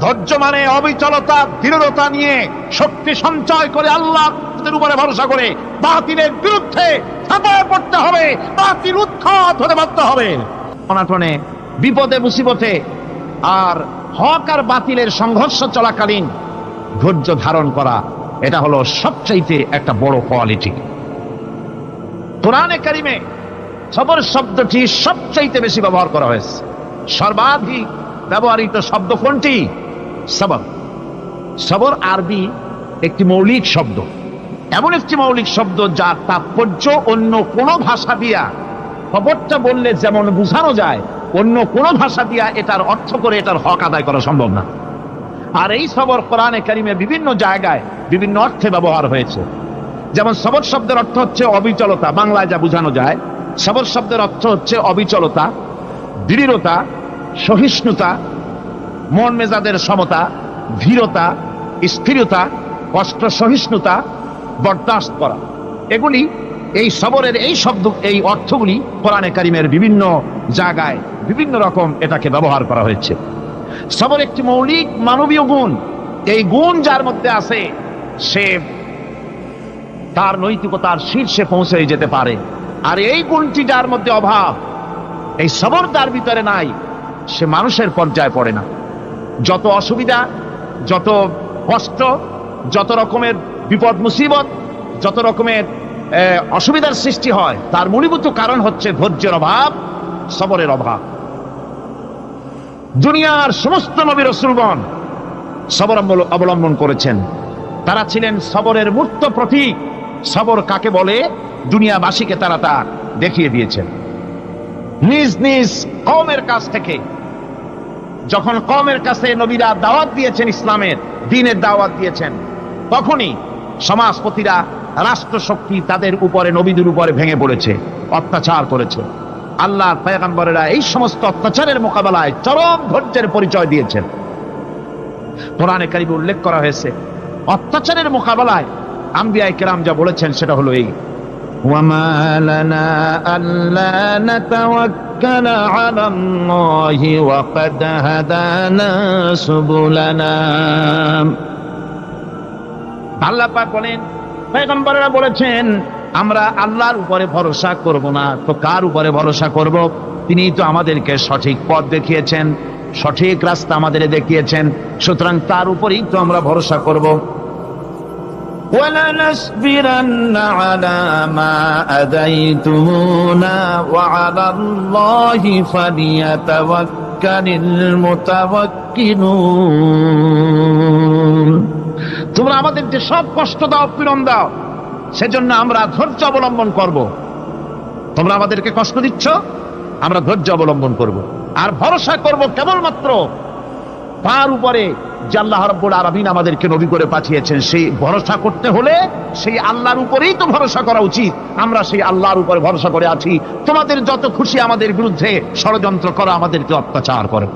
ধৈর্য মানে অবিচলতা, দৃঢ়তা নিয়ে শক্তি সঞ্চয় করে আল্লাহর উপরে ভরসা করে বাতিলের বিরুদ্ধে ঝাঁপিয়ে পড়তে হবে, বাতিল উৎখাত হতে বাধ্য হবে। অনাটনে, বিপদে, মুসিবতে আর হক আর বাতিলের সংঘর্ষ চলাকালীন ধৈর্য ধারণ করা, এটা হলো সবচাইতে একটা বড় কোয়ালিটি। কোরআনে কারিমে সবর শব্দটি সবচাইতে বেশি ব্যবহার করা হয়েছে। সর্বাধিক ব্যবহৃত শব্দ কোনটি? সবর। সবর আরবি একটি মৌলিক শব্দ, এমন একটি মৌলিক শব্দ যার তাৎপর্য অন্য কোন ভাষা দিয়া খবরটা বললে যেমন বোঝানো যায়, অন্য কোন ভাষা দিয়া এটার অর্থ করে এটার হক আদায় করা সম্ভব না। আর এই সবর কোরআনে কারিমে বিভিন্ন জায়গায় বিভিন্ন অর্থে ব্যবহার হয়েছে। যেমন সবর শব্দের অর্থ হচ্ছে অবিচলতা, বাংলায় যা বোঝানো যায়। সবর শব্দের অর্থ হচ্ছে অবিচলতা, দৃঢ়তা, সহিষ্ণুতা, মন মেজাজের সমতা, ধীরতা, স্থিরতা, কষ্ট সহিষ্ণুতা, বরদাস্ত করা। এগুলি এই সবরের এই শব্দ, এই অর্থগুলি কোরআনে কারিমের বিভিন্ন জায়গায় বিভিন্ন রকম এটাকে ব্যবহার করা হয়েছে। সবর একটি মৌলিক মানবীয় গুণ। এই গুণ যার মধ্যে আছে, সে তার নৈতিকতার শীর্ষে পৌঁছে যেতে পারে। আর এই গুণটি যার মধ্যে অভাব, এই সবর তার ভিতরে নাই, সে মানুষের পর্যায়ে পড়ে না। যত অসুবিধা, যত কষ্ট, যত রকমের বিপদ মুসিবত, যত রকমের অসুবিধার সৃষ্টি হয়, তার মূলীভূত কারণ হচ্ছে ধৈর্যের অভাব, সবরের অভাব। দুনিয়ার সমস্ত নবী রাসূলগণ সবর অবলম্বন করেছেন। তারা ছিলেন সবরের মূর্ত প্রতীক। সবর কাকে বলে দুনিয়াবাসীকে তারা তা দেখিয়ে দিয়েছেন। নিজ নিজ কওমের কাছ থেকে যখন কওমের কাছে নবীরা দাওয়াত দিয়েছেন, ইসলামের দ্বীনের দাওয়াত দিয়েছেন, তখনই সমাজপতিরা, রাষ্ট্রশক্তি তাদের উপরে, নবীদের উপরে ভেঙে পড়েছে, অত্যাচার করেছে। আল্লাহর পয়গম্বরেরা এই সমস্ত অত্যাচারের মোকাবেলায় চরম ধৈর্যের পরিচয় দিয়েছেন। কোরআনে কারিমে উল্লেখ করা হয়েছে, অত্যাচারের মোকাবেলায় আম্বিয়ায়ে কেরাম যা বলেছেন সেটা হলো এই, ওয়ামা লানা আল্লা নাতাওয়াক্কালা আলাল্লাহি ওয়া ক্বাদ হাদানা সুবুলানা। আল্লাহ পাক বলেন, পয়গম্বরেরা বলেছেন আমরা আল্লাহর উপরে ভরসা করব না, তো কার উপরে ভরসা করব? তিনি তো আমাদেরকে সঠিক পথ দেখিয়েছেন, সঠিক রাস্তা আমাদের দেখিয়েছেন, সুতরাং তার উপরেই তো আমরা ভরসা করব। وَلَنَصْبِرَنَّ عَلَى مَا آذَيْتُمُونَا وَعَلَى اللَّهِ فَلْيَتَوَكَّلِ الْمُتَوَكِّلُونَ। তোমরা আমাদের যে সব কষ্ট দাও, পীড়ন দাও, সেজন্য আমরা ধৈর্য অবলম্বন করব। তোমরা আমাদেরকে কষ্ট দিচ্ছ, আমরা ধৈর্য অবলম্বন করব, আর ভরসা করব কেবলমাত্র তার উপরে যে আল্লাহ রাব্বুল আলামিন আমাদেরকে নবী করে পাঠিয়েছেন। সেই ভরসা করতে হলে সেই আল্লাহর উপরেই তো ভরসা করা উচিত। আমরা সেই আল্লাহর উপরে ভরসা করে আছি। তোমাদের যত খুশি আমাদের বিরুদ্ধে ষড়যন্ত্র করো, আমাদেরকে অত্যাচার করো।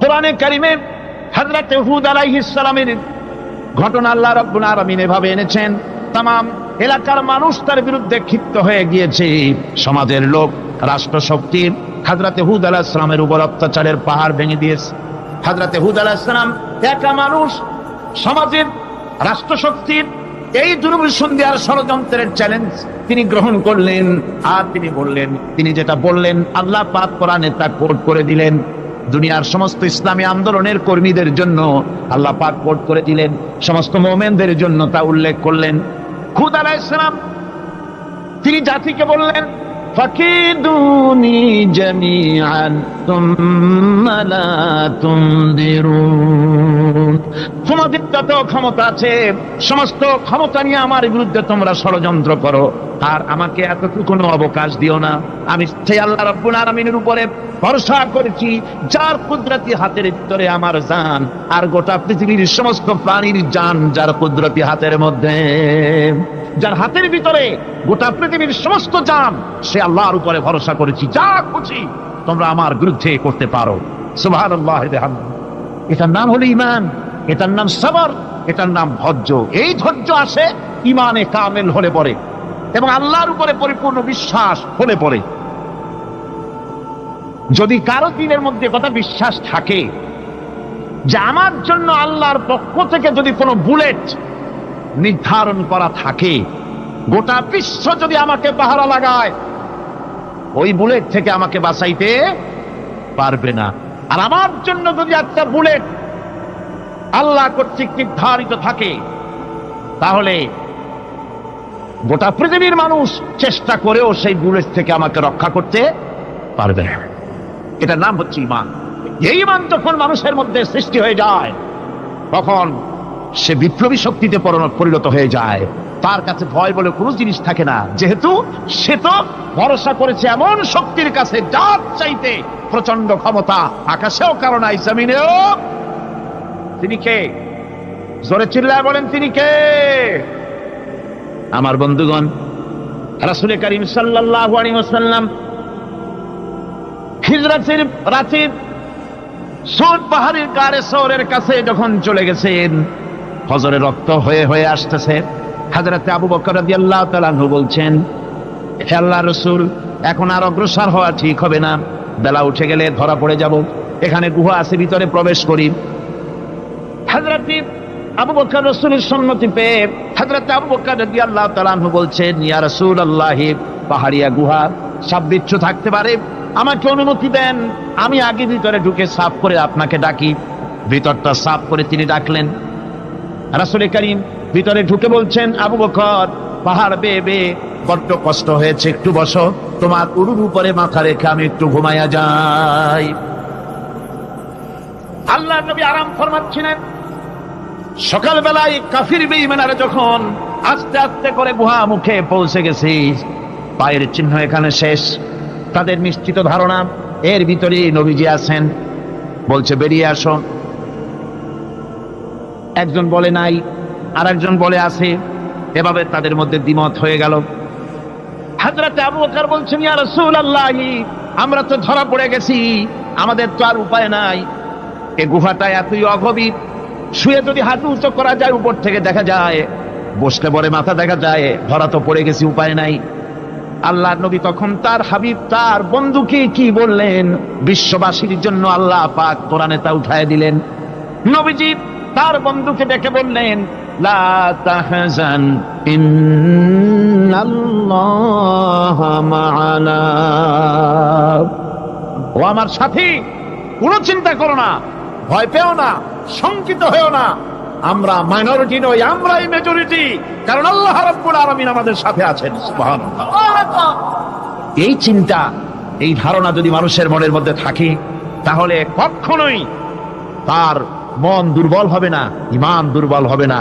কোরআনে কারিমে হযরত হুদ আলাইহিস সালামের ঘটনা আল্লাহ রাব্বুল আলামিন এভাবে এনেছেন, তামাম এলাকার মানুষ তার বিরুদ্ধে ক্ষিপ্ত হয়ে গিয়েছে। সমাজের লোক, রাষ্ট্রশক্তি হযরতে হুদ আলাইহিস সালামের উপর অত্যাচারের পাহাড় ভেঙে দিয়েছে। হযরতে হুদ আলাইহিস সালাম একা মানুষ, সমাজের রাষ্ট্রশক্তির এই দুর্বিসন্ধির ষড়যন্ত্রের চ্যালেঞ্জ তিনি গ্রহণ করলেন। আর তিনি বললেন, তিনি যেটা বললেন আল্লাহ পাক কোরআনে তা কোট করে দিলেন। দুনিয়ার সমস্ত ইসলামী আন্দোলনের কর্মীদের জন্য আল্লাহ পাক কোট করে দিলেন, সমস্ত মুমিনদের জন্য তা উল্লেখ করলেন। হুদ আলাইহিস সালাম তিনি জাতিকে বললেন, ফাকিদুনি জামিআন তুম্মা লা তুনদিরুন, তোমাদের যত ক্ষমতা আছে সমস্ত ক্ষমতা নিয়ে আমার বিরুদ্ধে তোমরা ষড়যন্ত্র করো, আর আমাকে এতটুকু অবকাশ দিও না। আমি সেই আল্লাহ রাব্বুল আলামিনের উপরে ভরসা করেছি, যার কুদরতি হাতের ভিতরে আমার জান, আর গোটা পৃথিবীর সমস্ত প্রাণীর জান যার কুদরতি হাতের মধ্যে, যার হাতের ভিতরে গোটা পৃথিবীর সমস্ত জান, সে আল্লাহর উপরে ভরসা করেছি, যা খুশি তোমরা আমার বিরুদ্ধে করতে পারো। সুবহানাল্লাহ। এটার নাম হলো ঈমান, এটার নাম সবর, এটার নাম ধৈর্য। এই ধৈর্য আসে ঈমানে কামেল হলে পরে এবং আল্লাহর উপরে পরিপূর্ণ বিশ্বাস হলে পরে। যদি কারো দিনের মধ্যে কথা বিশ্বাস থাকে যে আমার জন্য আল্লাহর পক্ষ থেকে যদি কোনো বুলেট নির্ধারণ করা থাকে, গোটা বিশ্ব যদি আমাকে পাহারা লাগায়, ওই বুলেট থেকে আমাকে বাঁচাইতে পারবে না। আর আমার জন্য যদি একটা বুলেট আল্লাহ কর্তৃক নির্ধারিত থাকে, তাহলে গোটা পৃথিবীর মানুষ চেষ্টা করেও সেই বুলেট থেকে আমাকে রক্ষা করতে পারবে না। এটার নাম হচ্ছে ঈমান। এই ঈমান যখন মানুষের মধ্যে সৃষ্টি হয়ে যায়, তখন সে বিপ্লবী শক্তিতে পরিণত হয়ে যায়। তার কাছে ভয় বলে কোনো জিনিস থাকে না, যেহেতু সে তো ভরসা করেছে এমন শক্তির কাছে যার চাইতে প্রচন্ড ক্ষমতা আকাশেও কারো নাই, জমিনেও। তিনি কে? জোরে চিল্লায় বলেন, তিনি কে? আমার বন্ধুগণ, রাসূল করিম সাল্লাল্লাহু আলাইহি ওয়াসাল্লাম হিজরতের রাতে সৌর পাহাড়ের গাড়ে সৌরের কাছে যখন চলে গেছেন, ফজরের রক্ত হয়ে হয়ে আসতেছে। হযরতে আবু বকর রাদিয়াল্লাহু তাআলা আনহু বলছেন, হে আল্লাহর রাসূল, এখন আর অগ্রসর হওয়া ঠিক হবে না, বেলা উঠে গেলে ধরা পড়ে যাব। এখানে গুহা আছে, ভিতরে প্রবেশ করি। হযরতে আবু বকর রাসূলের সম্মতি পেয়ে হযরতে আবু বকর রাদিয়াল্লাহু তাআলা আনহু বলছেন, ইয়া রাসূলুল্লাহ, পাহাড়িয়া গুহা, সাপ বিচ্ছু থাকতে পারে, আমাকে অনুমতি দেন, আমি আগে ভিতরে ঢুকে সাফ করে আপনাকে ডাকি। ভিতরটা সাফ করে তিনি ডাকলেন। রাসূল করিম ভিতরে ঢুকে বলছেন, আবু বকর, পাহাড় বেয়ে বেয়ে বড্ড কষ্ট হয়েছে, একটু বসো, তোমার উরুর উপরে মাথা রেখে আমি একটু ঘুমাইয়া যাই। আল্লাহর নবী আরাম ফরমাচ্ছিলেন। সকালবেলায় কাফির বেঈমানরা যখন আস্তে আস্তে করে গুহা মুখে পৌঁছে গেছে, পায়ের চিহ্ন এখানে শেষ, তাদের নিশ্চিত ধারণা এর ভিতরে নবীজি আছেন। বলছে, বেরিয়ে আসো। একজন বলে নাই, আর একজন বলে আছে। এভাবে তাদের মধ্যে দ্বিমত হয়ে গেল। হযরতে আবু বকর বলছেন, ইয়া রাসূলুল্লাহ, আমরা তো ধরা পড়ে গেছি, আমাদের তো আর উপায় নাই। এই গুহাটা এতই অগভীর, শুয়ে যদি হাঁটু উঁচু করা যায় উপর থেকে দেখা যায়, বসলে পরে মাথা দেখা যায়, ধরা তো পড়ে গেছি, উপায় নাই। আল্লাহর নবী তখন তার হাবিব, তার বন্ধুকে কি বললেন? বিশ্ববাসীর জন্য আল্লাহ পাক কোরআনে তা উঠায় দিলেন। নবীজি তার বন্ধুকে ডেকে বললেন, লা তাহজান ইন্নাল্লাহা মা'ানা। ও আমার সাথী, কোনো চিন্তা করো না, ভয় পেও না, শঙ্কিত হয়েও না। আমরা মাইনরিটি নই, আমরাই মেজরিটি, কারণ আল্লাহ রাব্বুল আলামিন আমাদের সাথে আছেন। সুবহানাল্লাহ। এই চিন্তা, এই ধারণা যদি মানুষের মনের মধ্যে থাকে, তাহলে কখনোই তার মন দুর্বল হবে না, ঈমান দুর্বল হবে না।